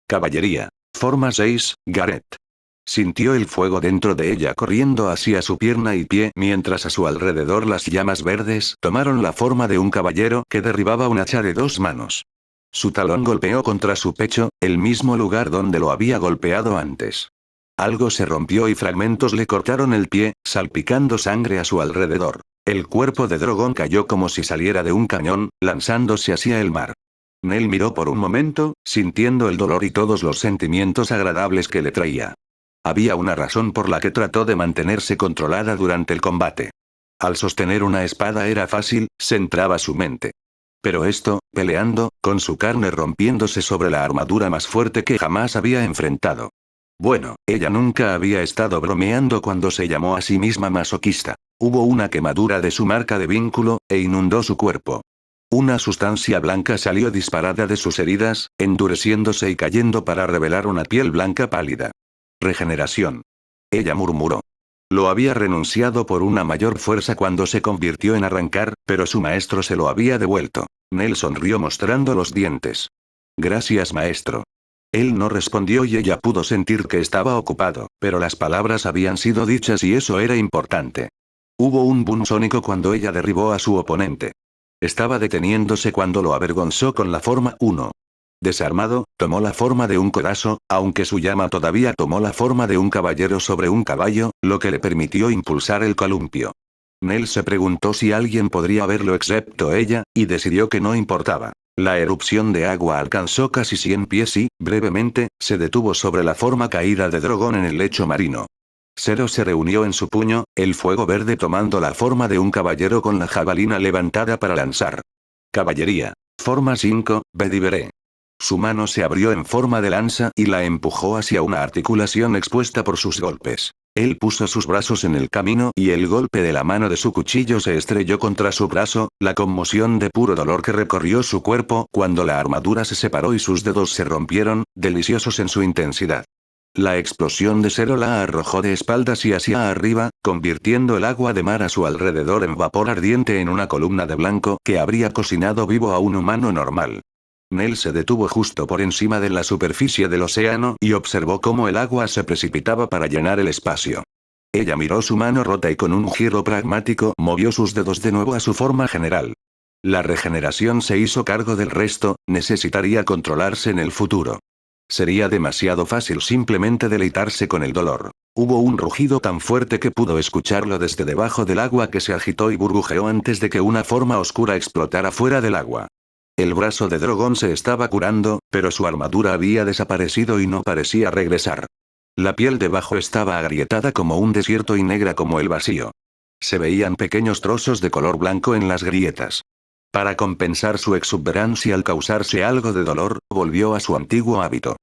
Caballería. Forma 6, Gareth. Sintió el fuego dentro de ella corriendo hacia su pierna y pie mientras a su alrededor las llamas verdes tomaron la forma de un caballero que derribaba un hacha de 2 manos. Su talón golpeó contra su pecho, el mismo lugar donde lo había golpeado antes. Algo se rompió y fragmentos le cortaron el pie, salpicando sangre a su alrededor. El cuerpo de Drogon cayó como si saliera de un cañón, lanzándose hacia el mar. Nell miró por un momento, sintiendo el dolor y todos los sentimientos agradables que le traía. Había una razón por la que trató de mantenerse controlada durante el combate. Al sostener una espada era fácil, centraba su mente. Pero esto, peleando, con su carne rompiéndose sobre la armadura más fuerte que jamás había enfrentado. Bueno, ella nunca había estado bromeando cuando se llamó a sí misma masoquista. Hubo una quemadura de su marca de vínculo, e inundó su cuerpo. Una sustancia blanca salió disparada de sus heridas, endureciéndose y cayendo para revelar una piel blanca pálida. Regeneración. Ella murmuró. Lo había renunciado por una mayor fuerza cuando se convirtió en arrancar, pero su maestro se lo había devuelto. Nell sonrió mostrando los dientes. Gracias, maestro. Él no respondió y ella pudo sentir que estaba ocupado, pero las palabras habían sido dichas y eso era importante. Hubo un boom sónico cuando ella derribó a su oponente. Estaba deteniéndose cuando lo avergonzó con la forma 1. Desarmado, tomó la forma de un corazo, aunque su llama todavía tomó la forma de un caballero sobre un caballo, lo que le permitió impulsar el columpio. Nell se preguntó si alguien podría verlo excepto ella, y decidió que no importaba. La erupción de agua alcanzó casi 100 pies y, brevemente, se detuvo sobre la forma caída de Drogon en el lecho marino. Zero se reunió en su puño, el fuego verde tomando la forma de un caballero con la jabalina levantada para lanzar. Caballería. Forma 5, Bediveré. Su mano se abrió en forma de lanza y la empujó hacia una articulación expuesta por sus golpes. Él puso sus brazos en el camino y el golpe de la mano de su cuchillo se estrelló contra su brazo, la conmoción de puro dolor que recorrió su cuerpo cuando la armadura se separó y sus dedos se rompieron, deliciosos en su intensidad. La explosión de Zero la arrojó de espaldas y hacia arriba, convirtiendo el agua de mar a su alrededor en vapor ardiente en una columna de blanco que habría cocinado vivo a un humano normal. Nell se detuvo justo por encima de la superficie del océano y observó cómo el agua se precipitaba para llenar el espacio. Ella miró su mano rota y con un giro pragmático movió sus dedos de nuevo a su forma general. La regeneración se hizo cargo del resto, necesitaría controlarse en el futuro. Sería demasiado fácil simplemente deleitarse con el dolor. Hubo un rugido tan fuerte que pudo escucharlo desde debajo del agua que se agitó y burbujeó antes de que una forma oscura explotara fuera del agua. El brazo de Drogon se estaba curando, pero su armadura había desaparecido y no parecía regresar. La piel debajo estaba agrietada como un desierto y negra como el vacío. Se veían pequeños trozos de color blanco en las grietas. Para compensar su exuberancia al causarse algo de dolor, volvió a su antiguo hábito.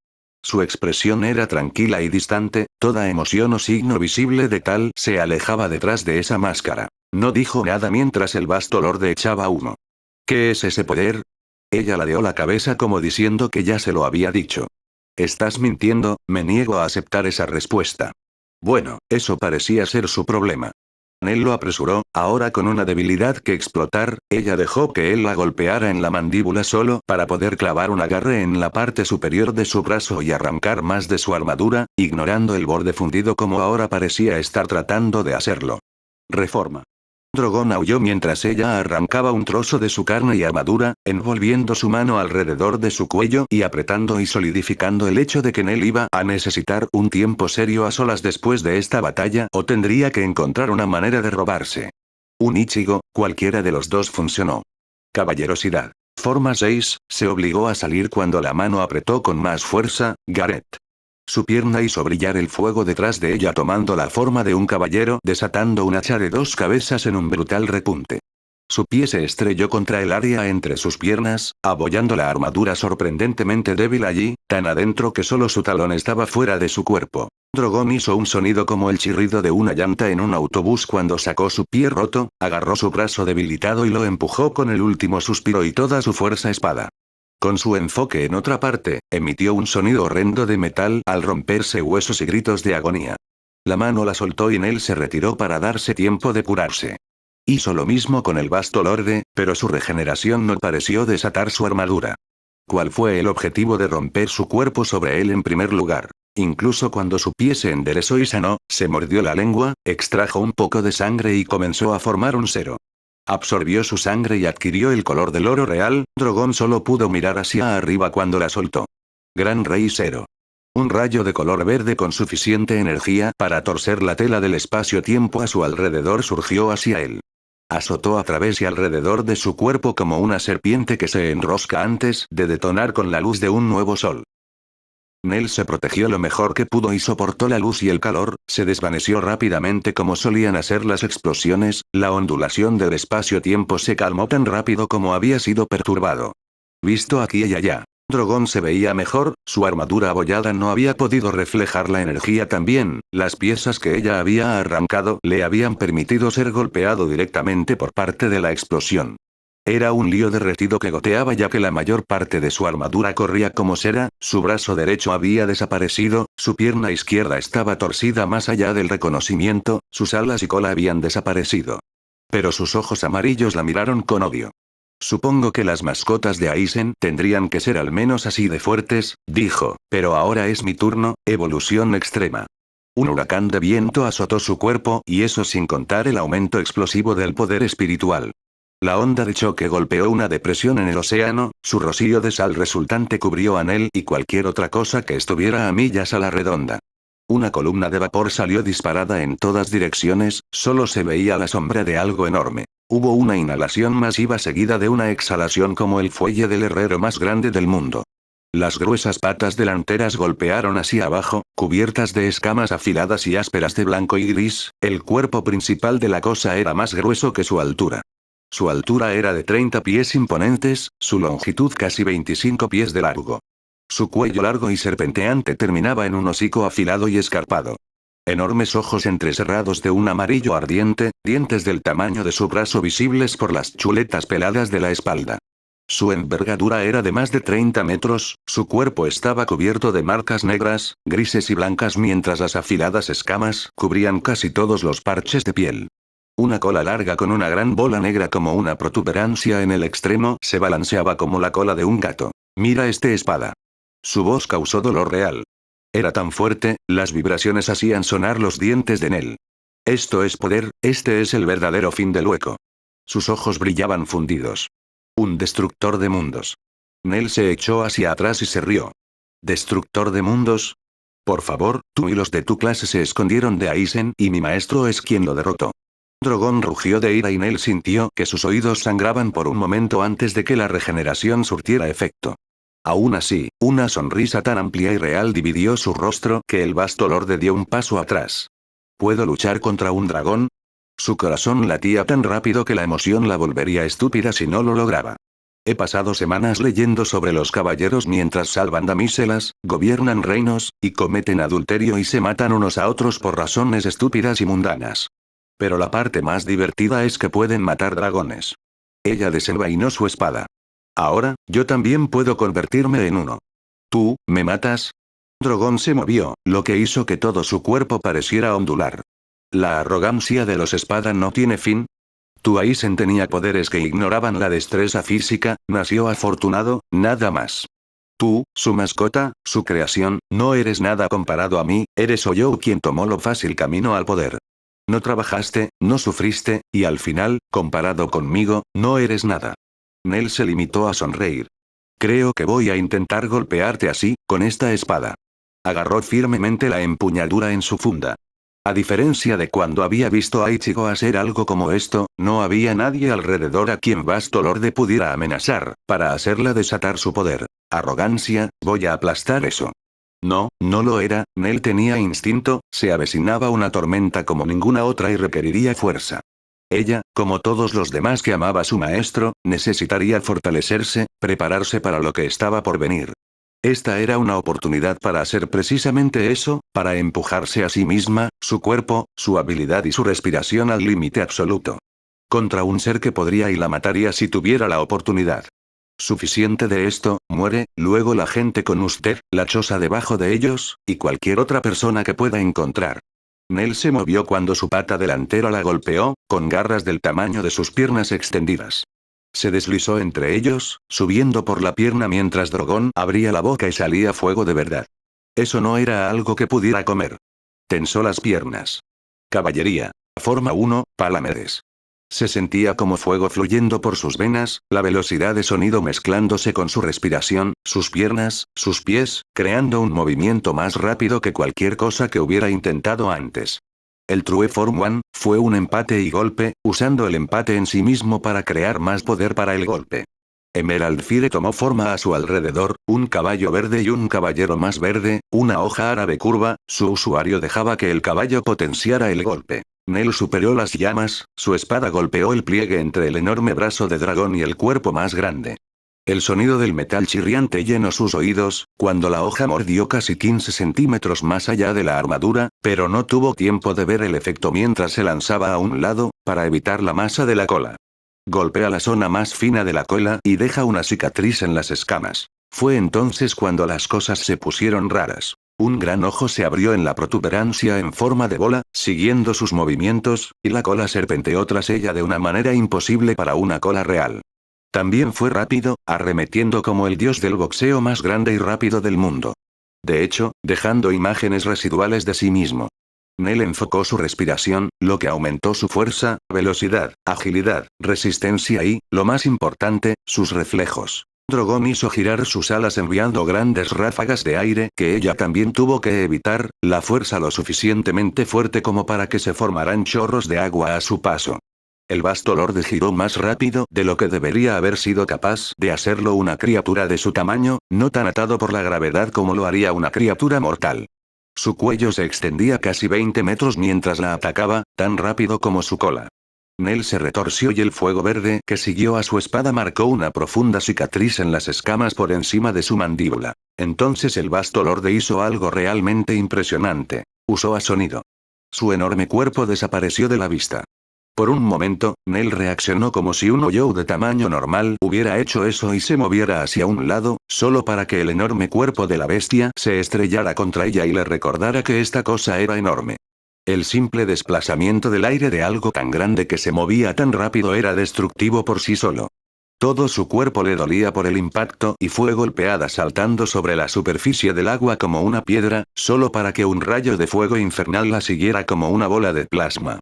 Su expresión era tranquila y distante, toda emoción o signo visible de tal se alejaba detrás de esa máscara. No dijo nada mientras el vasto lord echaba humo. ¿Qué es ese poder? Ella ladeó la cabeza como diciendo que ya se lo había dicho. Estás mintiendo, me niego a aceptar esa respuesta. Bueno, eso parecía ser su problema. Nell lo apresuró, ahora con una debilidad que explotar, ella dejó que él la golpeara en la mandíbula solo para poder clavar un agarre en la parte superior de su brazo y arrancar más de su armadura, ignorando el borde fundido como ahora parecía estar tratando de hacerlo. Reforma. Drogon aulló mientras ella arrancaba un trozo de su carne y armadura, envolviendo su mano alrededor de su cuello y apretando y solidificando el hecho de que Nell iba a necesitar un tiempo serio a solas después de esta batalla o tendría que encontrar una manera de robarse. Un Ichigo, cualquiera de los dos funcionó. Caballerosidad. Forma 6, se obligó a salir cuando la mano apretó con más fuerza, Gareth. Su pierna hizo brillar el fuego detrás de ella tomando la forma de un caballero desatando un hacha de dos cabezas en un brutal repunte. Su pie se estrelló contra el área entre sus piernas, apoyando la armadura sorprendentemente débil allí, tan adentro que solo su talón estaba fuera de su cuerpo. Drogon hizo un sonido como el chirrido de una llanta en un autobús cuando sacó su pie roto, agarró su brazo debilitado y lo empujó con el último suspiro y toda su fuerza espada. Con su enfoque en otra parte, emitió un sonido horrendo de metal al romperse huesos y gritos de agonía. La mano la soltó y Nell se retiró para darse tiempo de curarse. Hizo lo mismo con el vasto lorde, pero su regeneración no pareció desatar su armadura. ¿Cuál fue el objetivo de romper su cuerpo sobre él en primer lugar? Incluso cuando su pie se enderezó y sanó, se mordió la lengua, extrajo un poco de sangre y comenzó a formar un cero. Absorbió su sangre y adquirió el color del oro real, Drogon solo pudo mirar hacia arriba cuando la soltó. Gran Rey Zero. Un rayo de color verde con suficiente energía para torcer la tela del espacio-tiempo a su alrededor surgió hacia él. Azotó a través y alrededor de su cuerpo como una serpiente que se enrosca antes de detonar con la luz de un nuevo sol. Nell se protegió lo mejor que pudo y soportó la luz y el calor, se desvaneció rápidamente como solían hacer las explosiones, la ondulación del espacio-tiempo se calmó tan rápido como había sido perturbado. Visto aquí y allá, Drogon se veía mejor, su armadura abollada no había podido reflejar la energía tan bien, las piezas que ella había arrancado le habían permitido ser golpeado directamente por parte de la explosión. Era un lío derretido que goteaba ya que la mayor parte de su armadura corría como cera, su brazo derecho había desaparecido, su pierna izquierda estaba torcida más allá del reconocimiento, sus alas y cola habían desaparecido. Pero sus ojos amarillos la miraron con odio. Supongo que las mascotas de Aizen tendrían que ser al menos así de fuertes, dijo, pero ahora es mi turno, evolución extrema. Un huracán de viento azotó su cuerpo y eso sin contar el aumento explosivo del poder espiritual. La onda de choque golpeó una depresión en el océano, su rocío de sal resultante cubrió a Nell y cualquier otra cosa que estuviera a millas a la redonda. Una columna de vapor salió disparada en todas direcciones, solo se veía la sombra de algo enorme. Hubo una inhalación masiva seguida de una exhalación como el fuelle del herrero más grande del mundo. Las gruesas patas delanteras golpearon hacia abajo, cubiertas de escamas afiladas y ásperas de blanco y gris. El cuerpo principal de la cosa era más grueso que su altura. Su altura era de 30 pies imponentes, su longitud casi 25 pies de largo. Su cuello largo y serpenteante terminaba en un hocico afilado y escarpado. Enormes ojos entrecerrados de un amarillo ardiente, dientes del tamaño de su brazo visibles por las chuletas peladas de la espalda. Su envergadura era de más de 30 metros, su cuerpo estaba cubierto de marcas negras, grises y blancas mientras las afiladas escamas cubrían casi todos los parches de piel. Una cola larga con una gran bola negra como una protuberancia en el extremo se balanceaba como la cola de un gato. «Mira esta espada». Su voz causó dolor real. Era tan fuerte, las vibraciones hacían sonar los dientes de Nell. Esto es poder, este es el verdadero fin del hueco. Sus ojos brillaban fundidos. Un destructor de mundos. Nell se echó hacia atrás y se rió. ¿Destructor de mundos? Por favor, tú y los de tu clase se escondieron de Aizen y mi maestro es quien lo derrotó. Drogon rugió de ira y Nell sintió que sus oídos sangraban por un momento antes de que la regeneración surtiera efecto. Aún así, una sonrisa tan amplia y real dividió su rostro que el vasto lorde dio un paso atrás. ¿Puedo luchar contra un dragón? Su corazón latía tan rápido que la emoción la volvería estúpida si no lo lograba. He pasado semanas leyendo sobre los caballeros mientras salvan damiselas, gobiernan reinos, y cometen adulterio y se matan unos a otros por razones estúpidas y mundanas. Pero la parte más divertida es que pueden matar dragones. Ella desenvainó su espada. Ahora, yo también puedo convertirme en uno. ¿Tú, me matas? Drogon se movió, lo que hizo que todo su cuerpo pareciera ondular. ¿La arrogancia de los espada no tiene fin? Tu Aizen tenía poderes que ignoraban la destreza física, nació afortunado, nada más. Tú, su mascota, su creación, no eres nada comparado a mí, eres yo quien tomó lo fácil camino al poder. No trabajaste, no sufriste, y al final, comparado conmigo, no eres nada. Nell se limitó a sonreír. Creo que voy a intentar golpearte así, con esta espada. Agarró firmemente la empuñadura en su funda. A diferencia de cuando había visto a Ichigo hacer algo como esto, no había nadie alrededor a quien Vasto Lorde pudiera amenazar, para hacerla desatar su poder. Arrogancia, voy a aplastar eso. No, no lo era, Nell tenía instinto, se avecinaba una tormenta como ninguna otra y requeriría fuerza. Ella, como todos los demás que amaba a su maestro, necesitaría fortalecerse, prepararse para lo que estaba por venir. Esta era una oportunidad para hacer precisamente eso, para empujarse a sí misma, su cuerpo, su habilidad y su respiración al límite absoluto. Contra un ser que podría y la mataría si tuviera la oportunidad. Suficiente de esto, muere, luego la gente con usted, la choza debajo de ellos, y cualquier otra persona que pueda encontrar. Nell se movió cuando su pata delantera la golpeó, con garras del tamaño de sus piernas extendidas. Se deslizó entre ellos, subiendo por la pierna mientras Drogon abría la boca y salía fuego de verdad. Eso no era algo que pudiera comer. Tensó las piernas. Caballería. Forma 1, Palamedes. Se sentía como fuego fluyendo por sus venas, la velocidad de sonido mezclándose con su respiración, sus piernas, sus pies, creando un movimiento más rápido que cualquier cosa que hubiera intentado antes. El True Form 1 fue un empate y golpe, usando el empate en sí mismo para crear más poder para el golpe. Emerald Fire tomó forma a su alrededor, un caballo verde y un caballero más verde, una hoja árabe curva, su usuario dejaba que el caballo potenciara el golpe. Nell superó las llamas, su espada golpeó el pliegue entre el enorme brazo de dragón y el cuerpo más grande. El sonido del metal chirriante llenó sus oídos, cuando la hoja mordió casi 15 centímetros más allá de la armadura, pero no tuvo tiempo de ver el efecto mientras se lanzaba a un lado, para evitar la masa de la cola. Golpea la zona más fina de la cola y deja una cicatriz en las escamas. Fue entonces cuando las cosas se pusieron raras. Un gran ojo se abrió en la protuberancia en forma de bola, siguiendo sus movimientos, y la cola serpenteó tras ella de una manera imposible para una cola real. También fue rápido, arremetiendo como el dios del boxeo más grande y rápido del mundo. De hecho, dejando imágenes residuales de sí mismo. Nell enfocó su respiración, lo que aumentó su fuerza, velocidad, agilidad, resistencia y, lo más importante, sus reflejos. Drogon hizo girar sus alas enviando grandes ráfagas de aire que ella también tuvo que evitar, la fuerza lo suficientemente fuerte como para que se formaran chorros de agua a su paso. El vasto lorde giró más rápido de lo que debería haber sido capaz de hacerlo una criatura de su tamaño, no tan atado por la gravedad como lo haría una criatura mortal. Su cuello se extendía casi 20 metros mientras la atacaba, tan rápido como su cola. Nell se retorció y el fuego verde que siguió a su espada marcó una profunda cicatriz en las escamas por encima de su mandíbula. Entonces el vasto lorde hizo algo realmente impresionante. Usó a sonido. Su enorme cuerpo desapareció de la vista. Por un momento, Nell reaccionó como si un Oyo de tamaño normal hubiera hecho eso y se moviera hacia un lado, solo para que el enorme cuerpo de la bestia se estrellara contra ella y le recordara que esta cosa era enorme. El simple desplazamiento del aire de algo tan grande que se movía tan rápido era destructivo por sí solo. Todo su cuerpo le dolía por el impacto y fue golpeada saltando sobre la superficie del agua como una piedra, solo para que un rayo de fuego infernal la siguiera como una bola de plasma.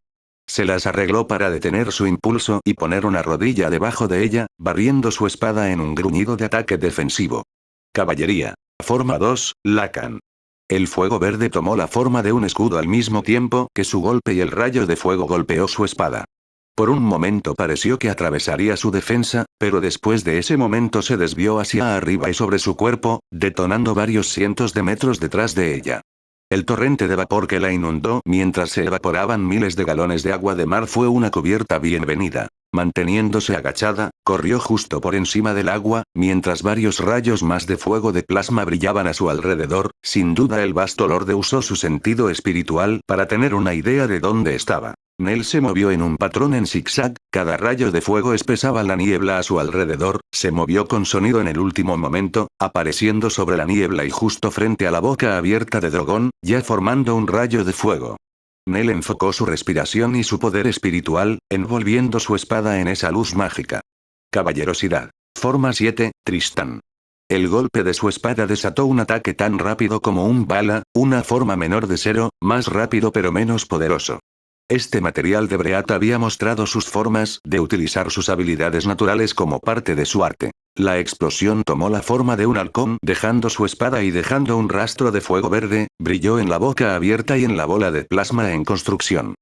Se las arregló para detener su impulso y poner una rodilla debajo de ella, barriendo su espada en un gruñido de ataque defensivo. Caballería. Forma 2, Lacan. El fuego verde tomó la forma de un escudo al mismo tiempo que su golpe y el rayo de fuego golpeó su espada. Por un momento pareció que atravesaría su defensa, pero después de ese momento se desvió hacia arriba y sobre su cuerpo, detonando varios cientos de metros detrás de ella. El torrente de vapor que la inundó mientras se evaporaban miles de galones de agua de mar fue una cubierta bienvenida. Manteniéndose agachada, corrió justo por encima del agua, mientras varios rayos más de fuego de plasma brillaban a su alrededor. Sin duda el vasto lorde usó su sentido espiritual para tener una idea de dónde estaba. Nell se movió en un patrón en zigzag, cada rayo de fuego espesaba la niebla a su alrededor, se movió con sonido en el último momento, apareciendo sobre la niebla y justo frente a la boca abierta de Drogon, ya formando un rayo de fuego. Nell enfocó su respiración y su poder espiritual, envolviendo su espada en esa luz mágica. Caballerosidad. Forma 7, Tristán. El golpe de su espada desató un ataque tan rápido como un bala, una forma menor de Zero, más rápido pero menos poderoso. Este material de Breat había mostrado sus formas de utilizar sus habilidades naturales como parte de su arte. La explosión tomó la forma de un halcón dejando su espada y dejando un rastro de fuego verde, brilló en la boca abierta y en la bola de plasma en construcción.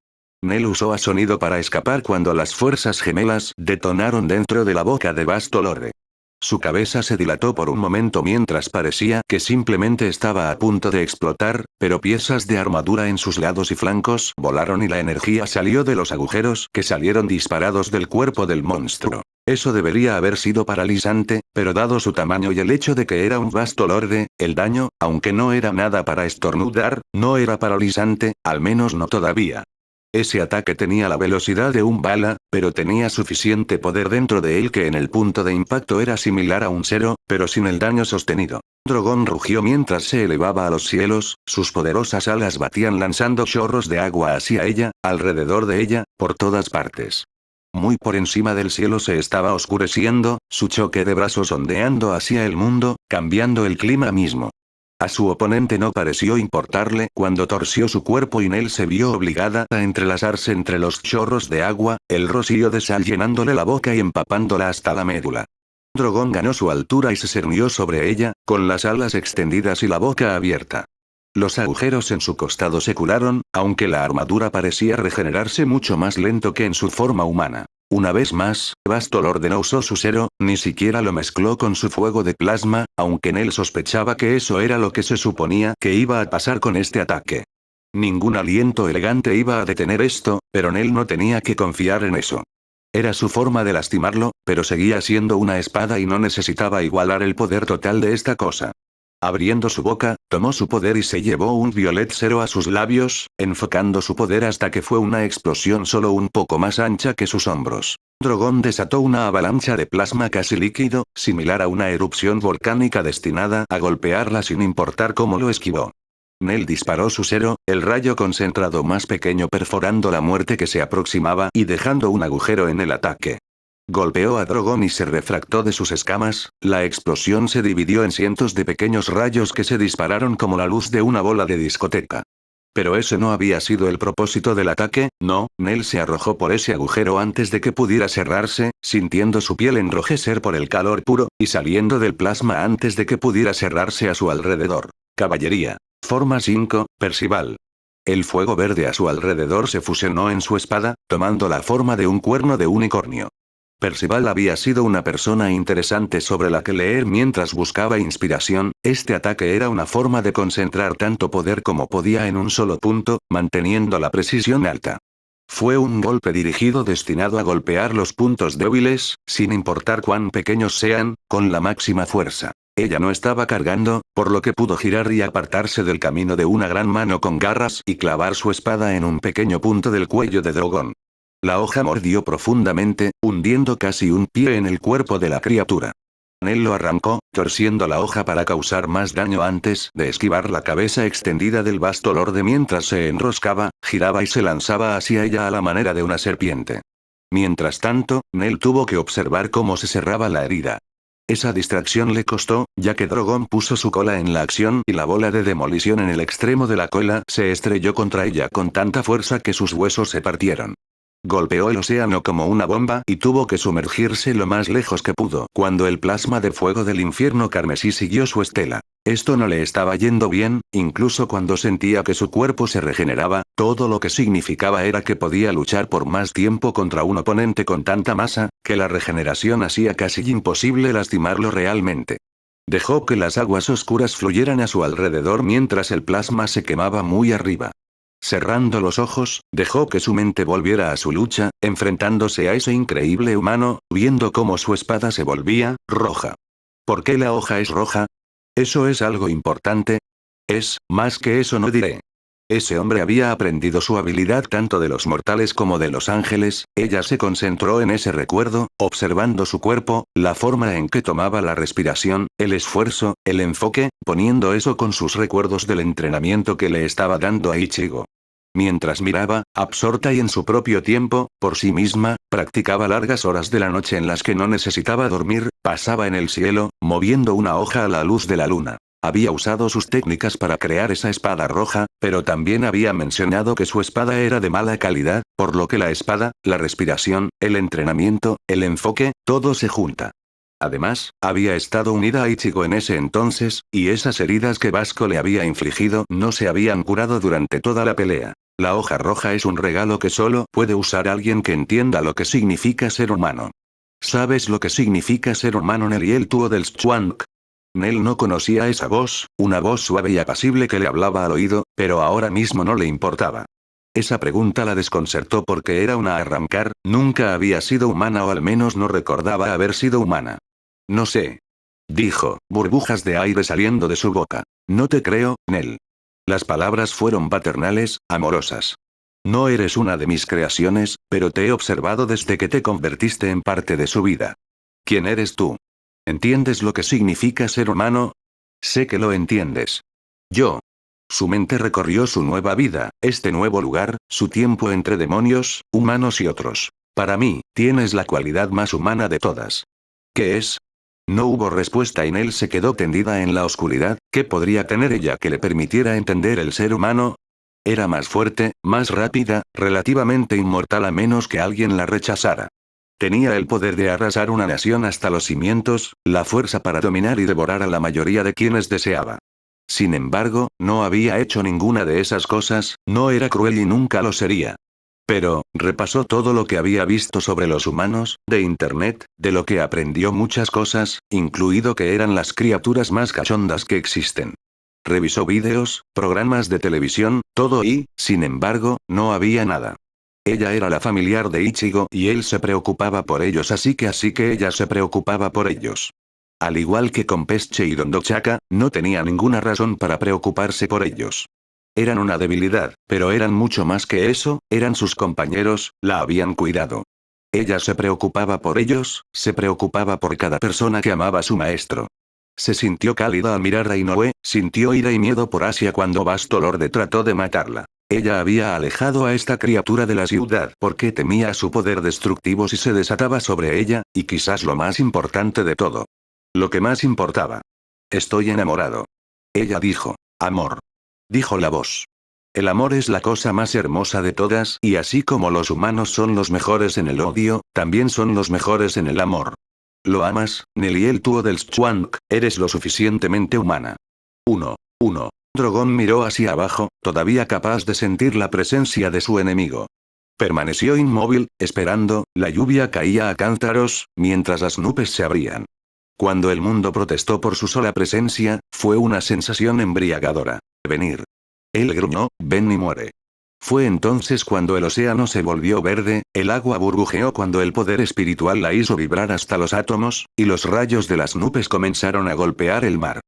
Nell usó a sonido para escapar cuando las fuerzas gemelas detonaron dentro de la boca de vasto lorde. Su cabeza se dilató por un momento mientras parecía que simplemente estaba a punto de explotar, pero piezas de armadura en sus lados y flancos volaron y la energía salió de los agujeros que salieron disparados del cuerpo del monstruo. Eso debería haber sido paralizante, pero dado su tamaño y el hecho de que era un vasto lorde, el daño, aunque no era nada para estornudar, no era paralizante, al menos no todavía. Ese ataque tenía la velocidad de un bala, pero tenía suficiente poder dentro de él que en el punto de impacto era similar a un Zero, pero sin el daño sostenido. Drogon rugió mientras se elevaba a los cielos, sus poderosas alas batían lanzando chorros de agua hacia ella, alrededor de ella, por todas partes. Muy por encima del cielo se estaba oscureciendo, su choque de brazos ondeando hacia el mundo, cambiando el clima mismo. A su oponente no pareció importarle cuando torció su cuerpo y Nell se vio obligada a entrelazarse entre los chorros de agua, el rocío de sal llenándole la boca y empapándola hasta la médula. Drogon ganó su altura y se cernió sobre ella, con las alas extendidas y la boca abierta. Los agujeros en su costado se curaron, aunque la armadura parecía regenerarse mucho más lento que en su forma humana. Una vez más, vasto lorde no usó su Zero, ni siquiera lo mezcló con su fuego de plasma, aunque Nell sospechaba que eso era lo que se suponía que iba a pasar con este ataque. Ningún aliento elegante iba a detener esto, pero Nell no tenía que confiar en eso. Era su forma de lastimarlo, pero seguía siendo una espada y no necesitaba igualar el poder total de esta cosa. Abriendo su boca, tomó su poder y se llevó un violet Zero a sus labios, enfocando su poder hasta que fue una explosión solo un poco más ancha que sus hombros. Drogon desató una avalancha de plasma casi líquido, similar a una erupción volcánica destinada a golpearla sin importar cómo lo esquivó. Nell disparó su Zero, el rayo concentrado más pequeño perforando la muerte que se aproximaba y dejando un agujero en el ataque. Golpeó a Drogon y se refractó de sus escamas, la explosión se dividió en cientos de pequeños rayos que se dispararon como la luz de una bola de discoteca. Pero ese no había sido el propósito del ataque, no, Nell se arrojó por ese agujero antes de que pudiera cerrarse, sintiendo su piel enrojecer por el calor puro, y saliendo del plasma antes de que pudiera cerrarse a su alrededor. Caballería. Forma 5, Percival. El fuego verde a su alrededor se fusionó en su espada, tomando la forma de un cuerno de unicornio. Percival había sido una persona interesante sobre la que leer mientras buscaba inspiración. Este ataque era una forma de concentrar tanto poder como podía en un solo punto, manteniendo la precisión alta. Fue un golpe dirigido destinado a golpear los puntos débiles, sin importar cuán pequeños sean, con la máxima fuerza. Ella no estaba cargando, por lo que pudo girar y apartarse del camino de una gran mano con garras y clavar su espada en un pequeño punto del cuello de Drogon. La hoja mordió profundamente, hundiendo casi un pie en el cuerpo de la criatura. Él lo arrancó, torciendo la hoja para causar más daño antes de esquivar la cabeza extendida del vasto lorde mientras se enroscaba, giraba y se lanzaba hacia ella a la manera de una serpiente. Mientras tanto, Nell tuvo que observar cómo se cerraba la herida. Esa distracción le costó, ya que Drogon puso su cola en la acción y la bola de demolición en el extremo de la cola se estrelló contra ella con tanta fuerza que sus huesos se partieron. Golpeó el océano como una bomba y tuvo que sumergirse lo más lejos que pudo cuando el plasma de fuego del infierno carmesí siguió su estela. Esto no le estaba yendo bien, incluso cuando sentía que su cuerpo se regeneraba, todo lo que significaba era que podía luchar por más tiempo contra un oponente con tanta masa, que la regeneración hacía casi imposible lastimarlo realmente. Dejó que las aguas oscuras fluyeran a su alrededor mientras el plasma se quemaba muy arriba. Cerrando los ojos, dejó que su mente volviera a su lucha, enfrentándose a ese increíble humano, viendo cómo su espada se volvía roja. ¿Por qué la hoja es roja? ¿Eso es algo importante? Más que eso no diré. Ese hombre había aprendido su habilidad tanto de los mortales como de los ángeles. Ella se concentró en ese recuerdo, observando su cuerpo, la forma en que tomaba la respiración, el esfuerzo, el enfoque, poniendo eso con sus recuerdos del entrenamiento que le estaba dando a Ichigo. Mientras miraba, absorta y en su propio tiempo, por sí misma, practicaba largas horas de la noche en las que no necesitaba dormir, pasaba en el cielo, moviendo una hoja a la luz de la luna. Había usado sus técnicas para crear esa espada roja, pero también había mencionado que su espada era de mala calidad, por lo que la espada, la respiración, el entrenamiento, el enfoque, todo se junta. Además, había estado unida a Ichigo en ese entonces, y esas heridas que Vasco le había infligido no se habían curado durante toda la pelea. La hoja roja es un regalo que solo puede usar alguien que entienda lo que significa ser humano. ¿Sabes lo que significa ser humano, Neriel Tuo del Schwank? Nell no conocía esa voz, una voz suave y apacible que le hablaba al oído, pero ahora mismo no le importaba. Esa pregunta la desconcertó porque era una arrancar, nunca había sido humana o al menos no recordaba haber sido humana. No sé. Dijo, burbujas de aire saliendo de su boca. No te creo, Nell. Las palabras fueron paternales, amorosas. No eres una de mis creaciones, pero te he observado desde que te convertiste en parte de su vida. ¿Quién eres tú? ¿Entiendes lo que significa ser humano? Sé que lo entiendes. Yo. Su mente recorrió su nueva vida, este nuevo lugar, su tiempo entre demonios, humanos y otros. Para mí, tienes la cualidad más humana de todas. ¿Qué es? No hubo respuesta y Nell se quedó tendida en la oscuridad. ¿Qué podría tener ella que le permitiera entender el ser humano? Era más fuerte, más rápida, relativamente inmortal a menos que alguien la rechazara. Tenía el poder de arrasar una nación hasta los cimientos, la fuerza para dominar y devorar a la mayoría de quienes deseaba. Sin embargo, no había hecho ninguna de esas cosas, no era cruel y nunca lo sería. Pero, repasó todo lo que había visto sobre los humanos, de internet, de lo que aprendió muchas cosas, incluido que eran las criaturas más cachondas que existen. Revisó vídeos, programas de televisión, todo y, sin embargo, no había nada. Ella era la familiar de Ichigo y él se preocupaba por ellos así que ella se preocupaba por ellos. Al igual que con Pesche y Dondochaka, no tenía ninguna razón para preocuparse por ellos. Eran una debilidad, pero eran mucho más que eso, eran sus compañeros, la habían cuidado. Ella se preocupaba por ellos, se preocupaba por cada persona que amaba a su maestro. Se sintió cálida al mirar a Inoue, sintió ira y miedo por Asia cuando Vasto Lorde trató de matarla. Ella había alejado a esta criatura de la ciudad porque temía su poder destructivo si se desataba sobre ella, y quizás lo más importante de todo. Lo que más importaba. Estoy enamorado. Ella dijo. Amor. Dijo la voz. El amor es la cosa más hermosa de todas y así como los humanos son los mejores en el odio, también son los mejores en el amor. ¿Lo amas, Neriel Tuo del Schwank? Eres lo suficientemente humana. 1. Drogon miró hacia abajo, todavía capaz de sentir la presencia de su enemigo. Permaneció inmóvil, esperando. La lluvia caía a cántaros, mientras las nubes se abrían. Cuando el mundo protestó por su sola presencia, fue una sensación embriagadora. Venir. Él gruñó, ven y muere. Fue entonces cuando el océano se volvió verde, el agua burbujeó cuando el poder espiritual la hizo vibrar hasta los átomos, y los rayos de las nubes comenzaron a golpear el mar.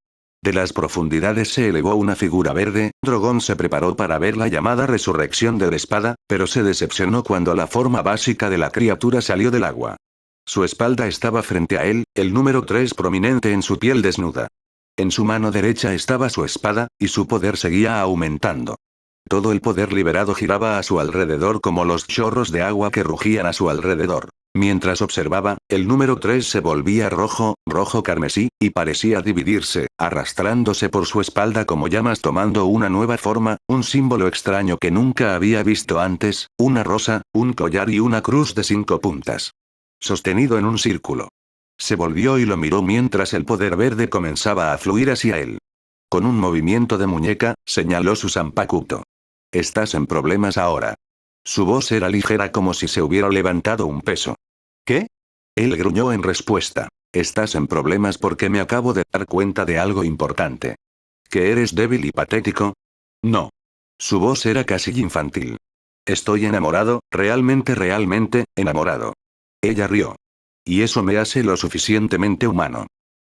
De las profundidades se elevó una figura verde. Drogon se preparó para ver la llamada resurrección de la espada, pero se decepcionó cuando la forma básica de la criatura salió del agua. Su espalda estaba frente a él, el número 3 prominente en su piel desnuda. En su mano derecha estaba su espada, y su poder seguía aumentando. Todo el poder liberado giraba a su alrededor como los chorros de agua que rugían a su alrededor. Mientras observaba, el número 3 se volvía rojo, rojo carmesí, y parecía dividirse, arrastrándose por su espalda como llamas tomando una nueva forma, un símbolo extraño que nunca había visto antes, una rosa, un collar y una cruz de 5 puntas. Sostenido en un círculo. Se volvió y lo miró mientras el poder verde comenzaba a fluir hacia él. Con un movimiento de muñeca, señaló su Zanpakuto. Estás en problemas ahora. Su voz era ligera como si se hubiera levantado un peso. ¿Qué? Él gruñó en respuesta. Estás en problemas porque me acabo de dar cuenta de algo importante. ¿Que eres débil y patético? No. Su voz era casi infantil. Estoy enamorado, realmente enamorado. Ella rió. Y eso me hace lo suficientemente humano.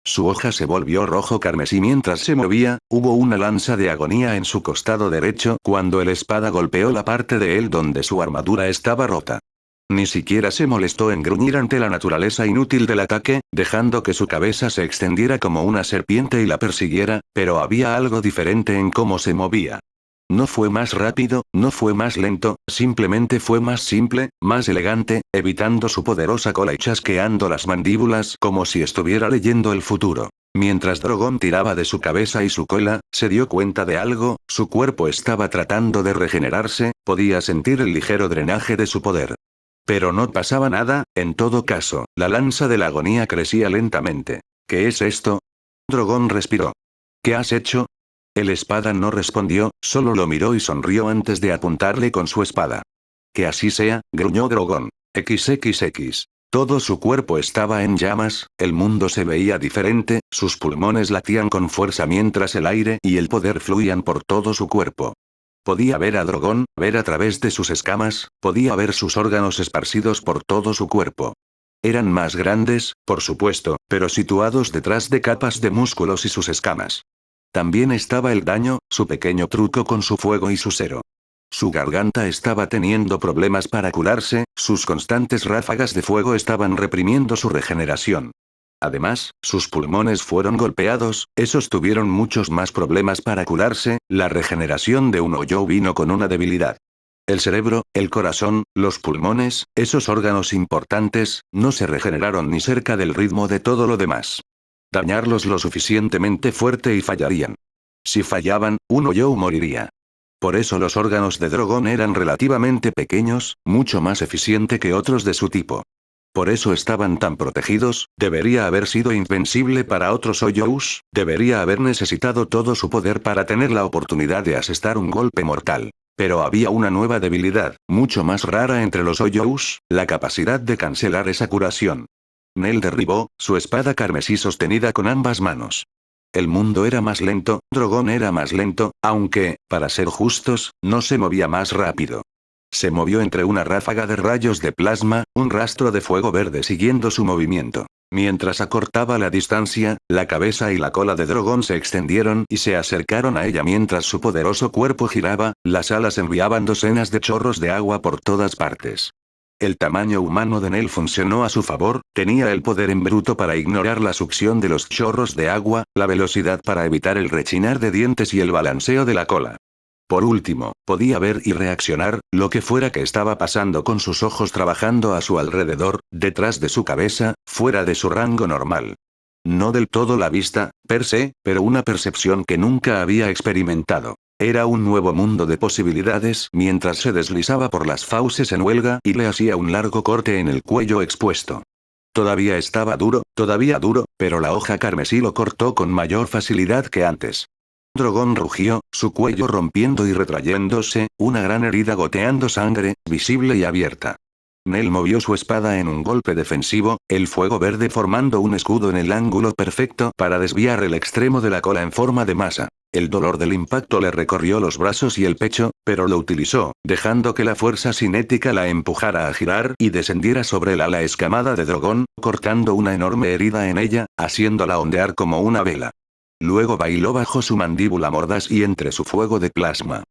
Su hoja se volvió rojo carmesí mientras se movía. Hubo una lanza de agonía en su costado derecho cuando la espada golpeó la parte de él donde su armadura estaba rota. Ni siquiera se molestó en gruñir ante la naturaleza inútil del ataque, dejando que su cabeza se extendiera como una serpiente y la persiguiera, pero había algo diferente en cómo se movía. No fue más rápido, no fue más lento, simplemente fue más simple, más elegante, evitando su poderosa cola y chasqueando las mandíbulas como si estuviera leyendo el futuro. Mientras Drogon tiraba de su cabeza y su cola, se dio cuenta de algo, su cuerpo estaba tratando de regenerarse, podía sentir el ligero drenaje de su poder. Pero no pasaba nada. En todo caso, la lanza de la agonía crecía lentamente. ¿Qué es esto? Drogon respiró. ¿Qué has hecho? El espada no respondió, solo lo miró y sonrió antes de apuntarle con su espada. Que así sea, gruñó Drogon. XXX. Todo su cuerpo estaba en llamas, el mundo se veía diferente, sus pulmones latían con fuerza mientras el aire y el poder fluían por todo su cuerpo. Podía ver a Drogon, ver a través de sus escamas, podía ver sus órganos esparcidos por todo su cuerpo. Eran más grandes, por supuesto, pero situados detrás de capas de músculos y sus escamas. También estaba el daño, su pequeño truco con su fuego y su cero. Su garganta estaba teniendo problemas para curarse, sus constantes ráfagas de fuego estaban reprimiendo su regeneración. Además, sus pulmones fueron golpeados, esos tuvieron muchos más problemas para curarse. La regeneración de un Hoyo vino con una debilidad. El cerebro, el corazón, los pulmones, esos órganos importantes, no se regeneraron ni cerca del ritmo de todo lo demás. Dañarlos lo suficientemente fuerte y fallarían. Si fallaban, un Hoyo moriría. Por eso los órganos de Drogon eran relativamente pequeños, mucho más eficiente que otros de su tipo. Por eso estaban tan protegidos. Debería haber sido invencible para otros Hoyos, debería haber necesitado todo su poder para tener la oportunidad de asestar un golpe mortal. Pero había una nueva debilidad, mucho más rara entre los Hoyos, la capacidad de cancelar esa curación. Nell derribó, su espada carmesí sostenida con ambas manos. El mundo era más lento, Drogon era más lento, aunque, para ser justos, no se movía más rápido. Se movió entre una ráfaga de rayos de plasma, un rastro de fuego verde siguiendo su movimiento. Mientras acortaba la distancia, la cabeza y la cola de Drogon se extendieron y se acercaron a ella mientras su poderoso cuerpo giraba, las alas enviaban docenas de chorros de agua por todas partes. El tamaño humano de Nell funcionó a su favor, tenía el poder en bruto para ignorar la succión de los chorros de agua, la velocidad para evitar el rechinar de dientes y el balanceo de la cola. Por último, podía ver y reaccionar, lo que fuera que estaba pasando con sus ojos trabajando a su alrededor, detrás de su cabeza, fuera de su rango normal. No del todo la vista, per se, pero una percepción que nunca había experimentado. Era un nuevo mundo de posibilidades mientras se deslizaba por las fauces en huelga y le hacía un largo corte en el cuello expuesto. Todavía estaba duro, pero la hoja carmesí lo cortó con mayor facilidad que antes. Drogon rugió, su cuello rompiendo y retrayéndose, una gran herida goteando sangre, visible y abierta. Nel movió su espada en un golpe defensivo, el fuego verde formando un escudo en el ángulo perfecto para desviar el extremo de la cola en forma de masa. El dolor del impacto le recorrió los brazos y el pecho, pero lo utilizó, dejando que la fuerza cinética la empujara a girar y descendiera sobre el ala escamada de Drogon, cortando una enorme herida en ella, haciéndola ondear como una vela. Luego bailó bajo su mandíbula mordaz y entre su fuego de plasma.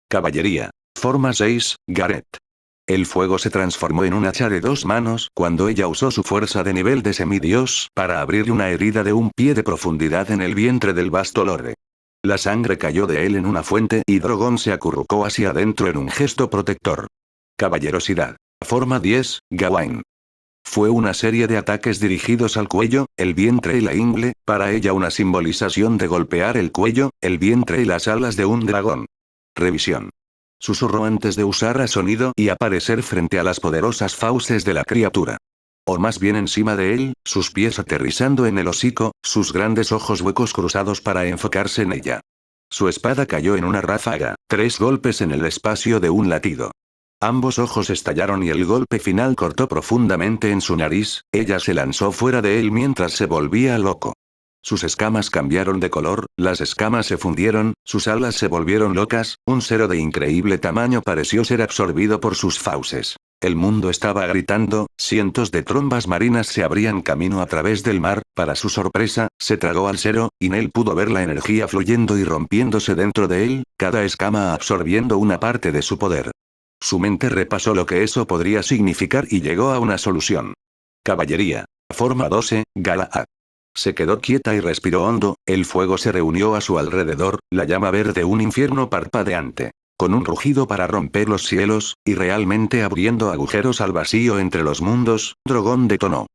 Caballería. Forma 6, Gareth. El fuego se transformó en un hacha de 2 manos cuando ella usó su fuerza de nivel de semidios para abrirle una herida de 1 pie de profundidad en el vientre del vasto lorde. La sangre cayó de él en una fuente y Drogon se acurrucó hacia adentro en un gesto protector. Caballerosidad. Forma 10, Gawain. Fue una serie de ataques dirigidos al cuello, el vientre y la ingle, para ella una simbolización de golpear el cuello, el vientre y las alas de un dragón. Revisión. Susurró antes de usar a sonido y aparecer frente a las poderosas fauces de la criatura. O más bien encima de él, sus pies aterrizando en el hocico, sus grandes ojos huecos cruzados para enfocarse en ella. Su espada cayó en una ráfaga, 3 golpes en el espacio de un latido. Ambos ojos estallaron y el golpe final cortó profundamente en su nariz, ella se lanzó fuera de él mientras se volvía loco. Sus escamas cambiaron de color, las escamas se fundieron, sus alas se volvieron locas, un cero de increíble tamaño pareció ser absorbido por sus fauces. El mundo estaba gritando, cientos de trombas marinas se abrían camino a través del mar, para su sorpresa, se tragó al cero, y Nel pudo ver la energía fluyendo y rompiéndose dentro de él, cada escama absorbiendo una parte de su poder. Su mente repasó lo que eso podría significar y llegó a una solución. Caballería. Forma 12, Galahad. Se quedó quieta y respiró hondo, el fuego se reunió a su alrededor, la llama verde un infierno parpadeante. Con un rugido para romper los cielos, y realmente abriendo agujeros al vacío entre los mundos, Drogon detonó.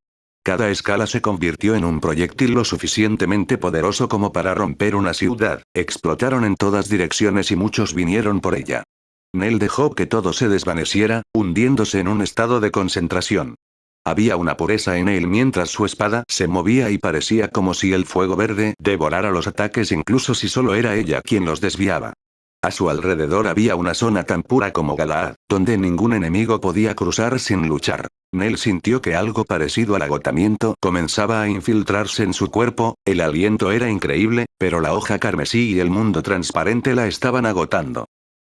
Cada escala se convirtió en un proyectil lo suficientemente poderoso como para romper una ciudad, explotaron en todas direcciones y muchos vinieron por ella. Nel dejó que todo se desvaneciera, hundiéndose en un estado de concentración. Había una pureza en él mientras su espada se movía y parecía como si el fuego verde devorara los ataques incluso si solo era ella quien los desviaba. A su alrededor había una zona tan pura como Galahad, donde ningún enemigo podía cruzar sin luchar. Nel sintió que algo parecido al agotamiento comenzaba a infiltrarse en su cuerpo, el aliento era increíble, pero la hoja carmesí y el mundo transparente la estaban agotando.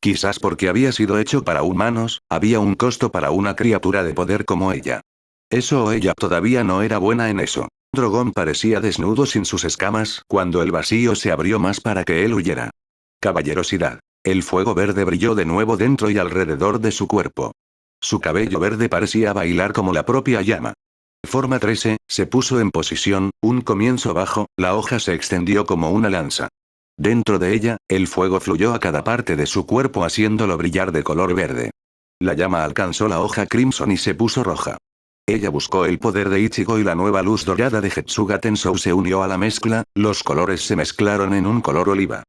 Quizás porque había sido hecho para humanos, había un costo para una criatura de poder como ella. Eso o ella todavía no era buena en eso. Drogon parecía desnudo sin sus escamas cuando el vacío se abrió más para que él huyera. Caballerosidad. El fuego verde brilló de nuevo dentro y alrededor de su cuerpo. Su cabello verde parecía bailar como la propia llama. Forma 13, se puso en posición, un comienzo bajo, la hoja se extendió como una lanza. Dentro de ella, el fuego fluyó a cada parte de su cuerpo haciéndolo brillar de color verde. La llama alcanzó la hoja crimson y se puso roja. Ella buscó el poder de Ichigo y la nueva luz dorada de Getsuga Tensou se unió a la mezcla, los colores se mezclaron en un color oliva.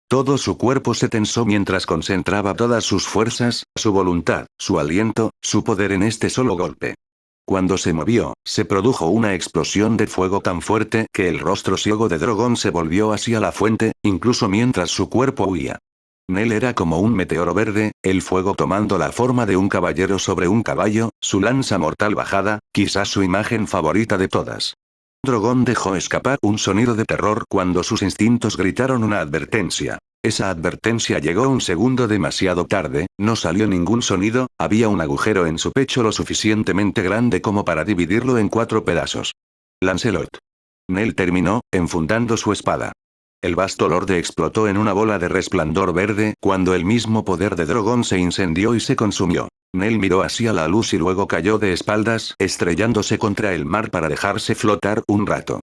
Todo su cuerpo se tensó mientras concentraba todas sus fuerzas, su voluntad, su aliento, su poder en este solo golpe. Cuando se movió, se produjo una explosión de fuego tan fuerte que el rostro ciego de Drogon se volvió hacia la fuente, incluso mientras su cuerpo huía. Nel era como un meteoro verde, el fuego tomando la forma de un caballero sobre un caballo, su lanza mortal bajada, quizás su imagen favorita de todas. Drogon dejó escapar un sonido de terror cuando sus instintos gritaron una advertencia. Esa advertencia llegó un segundo demasiado tarde, no salió ningún sonido, había un agujero en su pecho lo suficientemente grande como para dividirlo en 4 pedazos. Lancelot. Nel terminó, enfundando su espada. El vasto lorde explotó en una bola de resplandor verde cuando el mismo poder de Drogon se incendió y se consumió. Nel miró hacia la luz y luego cayó de espaldas, estrellándose contra el mar para dejarse flotar un rato.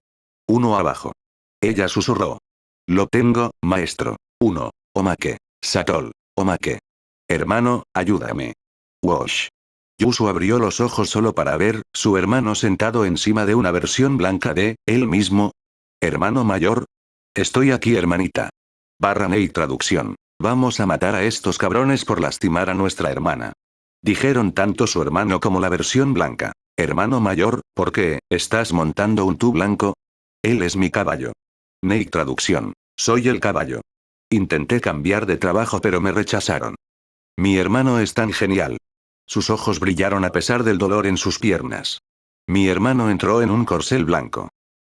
Uno abajo. Ella susurró. Lo tengo, maestro. 1. Omake. Satol. Omake. Hermano, ayúdame. Wash. Yusu abrió los ojos solo para ver, su hermano sentado encima de una versión blanca de, él mismo. Hermano mayor. Estoy aquí, hermanita. Ney traducción. Vamos a matar a estos cabrones por lastimar a nuestra hermana. Dijeron tanto su hermano como la versión blanca. Hermano mayor, ¿por qué estás montando un tú blanco? Él es mi caballo. Ney traducción. Soy el caballo. Intenté cambiar de trabajo pero me rechazaron. Mi hermano es tan genial. Sus ojos brillaron a pesar del dolor en sus piernas. Mi hermano entró en un corcel blanco.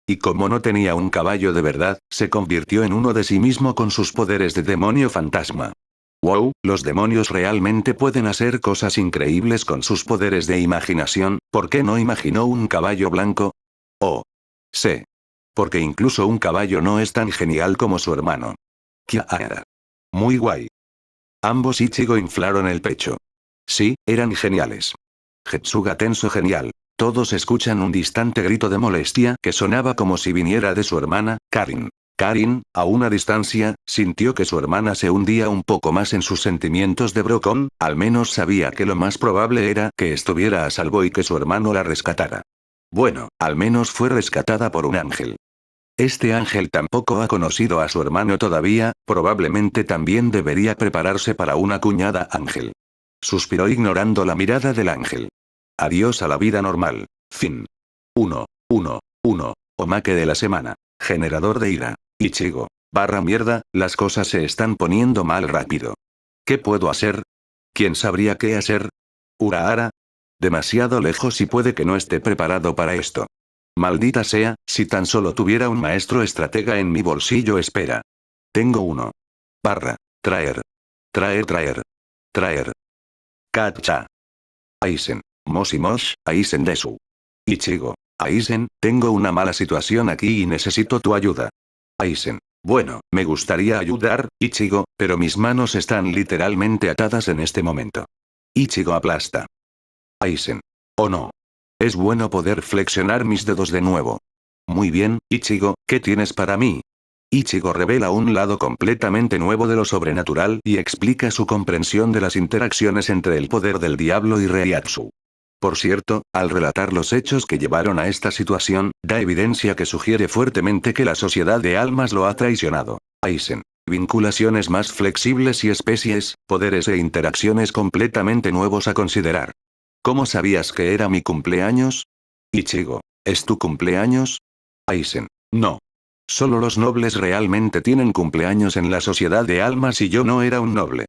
Y como no tenía un caballo de verdad, se convirtió en uno de sí mismo con sus poderes de demonio fantasma. Wow, los demonios realmente pueden hacer cosas increíbles con sus poderes de imaginación. ¿Por qué no imaginó un caballo blanco? Oh. Sé. Porque incluso un caballo no es tan genial como su hermano. Kiara. Muy guay. Ambos Ichigo inflaron el pecho. Sí, eran geniales. Jetsuga tenso genial. Todos escuchan un distante grito de molestia que sonaba como si viniera de su hermana, Karin. Karin, a una distancia, sintió que su hermana se hundía un poco más en sus sentimientos de Brocón, al menos sabía que lo más probable era que estuviera a salvo y que su hermano la rescatara. Bueno, al menos fue rescatada por un ángel. Este ángel tampoco ha conocido a su hermano todavía, probablemente también debería prepararse para una cuñada ángel. Suspiró ignorando la mirada del ángel. Adiós a la vida normal. Fin. 1. Omake de la semana. Generador de ira. Ichigo. Mierda, las cosas se están poniendo mal rápido. ¿Qué puedo hacer? ¿Quién sabría qué hacer? Urahara. Demasiado lejos y puede que no esté preparado para esto. Maldita sea, si tan solo tuviera un maestro estratega en mi bolsillo. Espera. Tengo uno. Traer. Traer. Kacha. Aizen. Mosh, Aizen Desu. Ichigo. Aizen, tengo una mala situación aquí y necesito tu ayuda. Aizen. Bueno, me gustaría ayudar, Ichigo, pero mis manos están literalmente atadas en este momento. Ichigo aplasta. Aizen. Oh no. Es bueno poder flexionar mis dedos de nuevo. Muy bien, Ichigo, ¿qué tienes para mí? Ichigo revela un lado completamente nuevo de lo sobrenatural y explica su comprensión de las interacciones entre el poder del diablo y Reiatsu. Por cierto, al relatar los hechos que llevaron a esta situación, da evidencia que sugiere fuertemente que la sociedad de almas lo ha traicionado. Aizen. Vinculaciones más flexibles y especies, poderes e interacciones completamente nuevos a considerar. ¿Cómo sabías que era mi cumpleaños? Ichigo. ¿Es tu cumpleaños? Aizen. No. Solo los nobles realmente tienen cumpleaños en la sociedad de almas y yo no era un noble.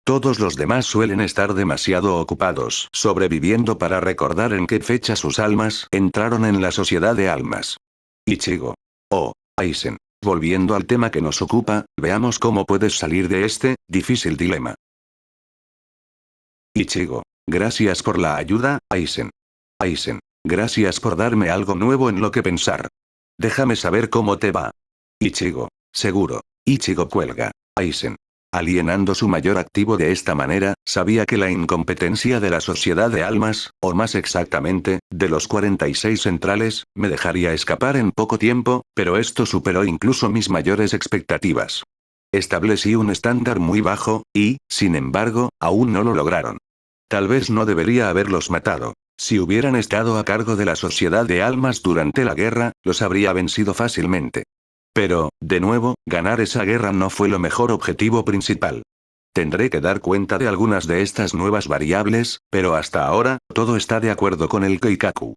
Todos los demás suelen estar demasiado ocupados sobreviviendo para recordar en qué fecha sus almas entraron en la sociedad de almas. Ichigo. Oh, Aizen. Volviendo al tema que nos ocupa, veamos cómo puedes salir de este difícil dilema. Ichigo. Gracias por la ayuda, Aizen. Aizen. Gracias por darme algo nuevo en lo que pensar. Déjame saber cómo te va. Ichigo. Seguro. Ichigo cuelga. Aizen. Alienando su mayor activo de esta manera, sabía que la incompetencia de la sociedad de almas, o más exactamente, de los 46 centrales, me dejaría escapar en poco tiempo, pero esto superó incluso mis mayores expectativas. Establecí un estándar muy bajo, y, sin embargo, aún no lo lograron. Tal vez no debería haberlos matado. Si hubieran estado a cargo de la sociedad de almas durante la guerra, los habría vencido fácilmente. Pero, de nuevo, ganar esa guerra no fue lo mejor objetivo principal. Tendré que dar cuenta de algunas de estas nuevas variables, pero hasta ahora, todo está de acuerdo con el Keikaku.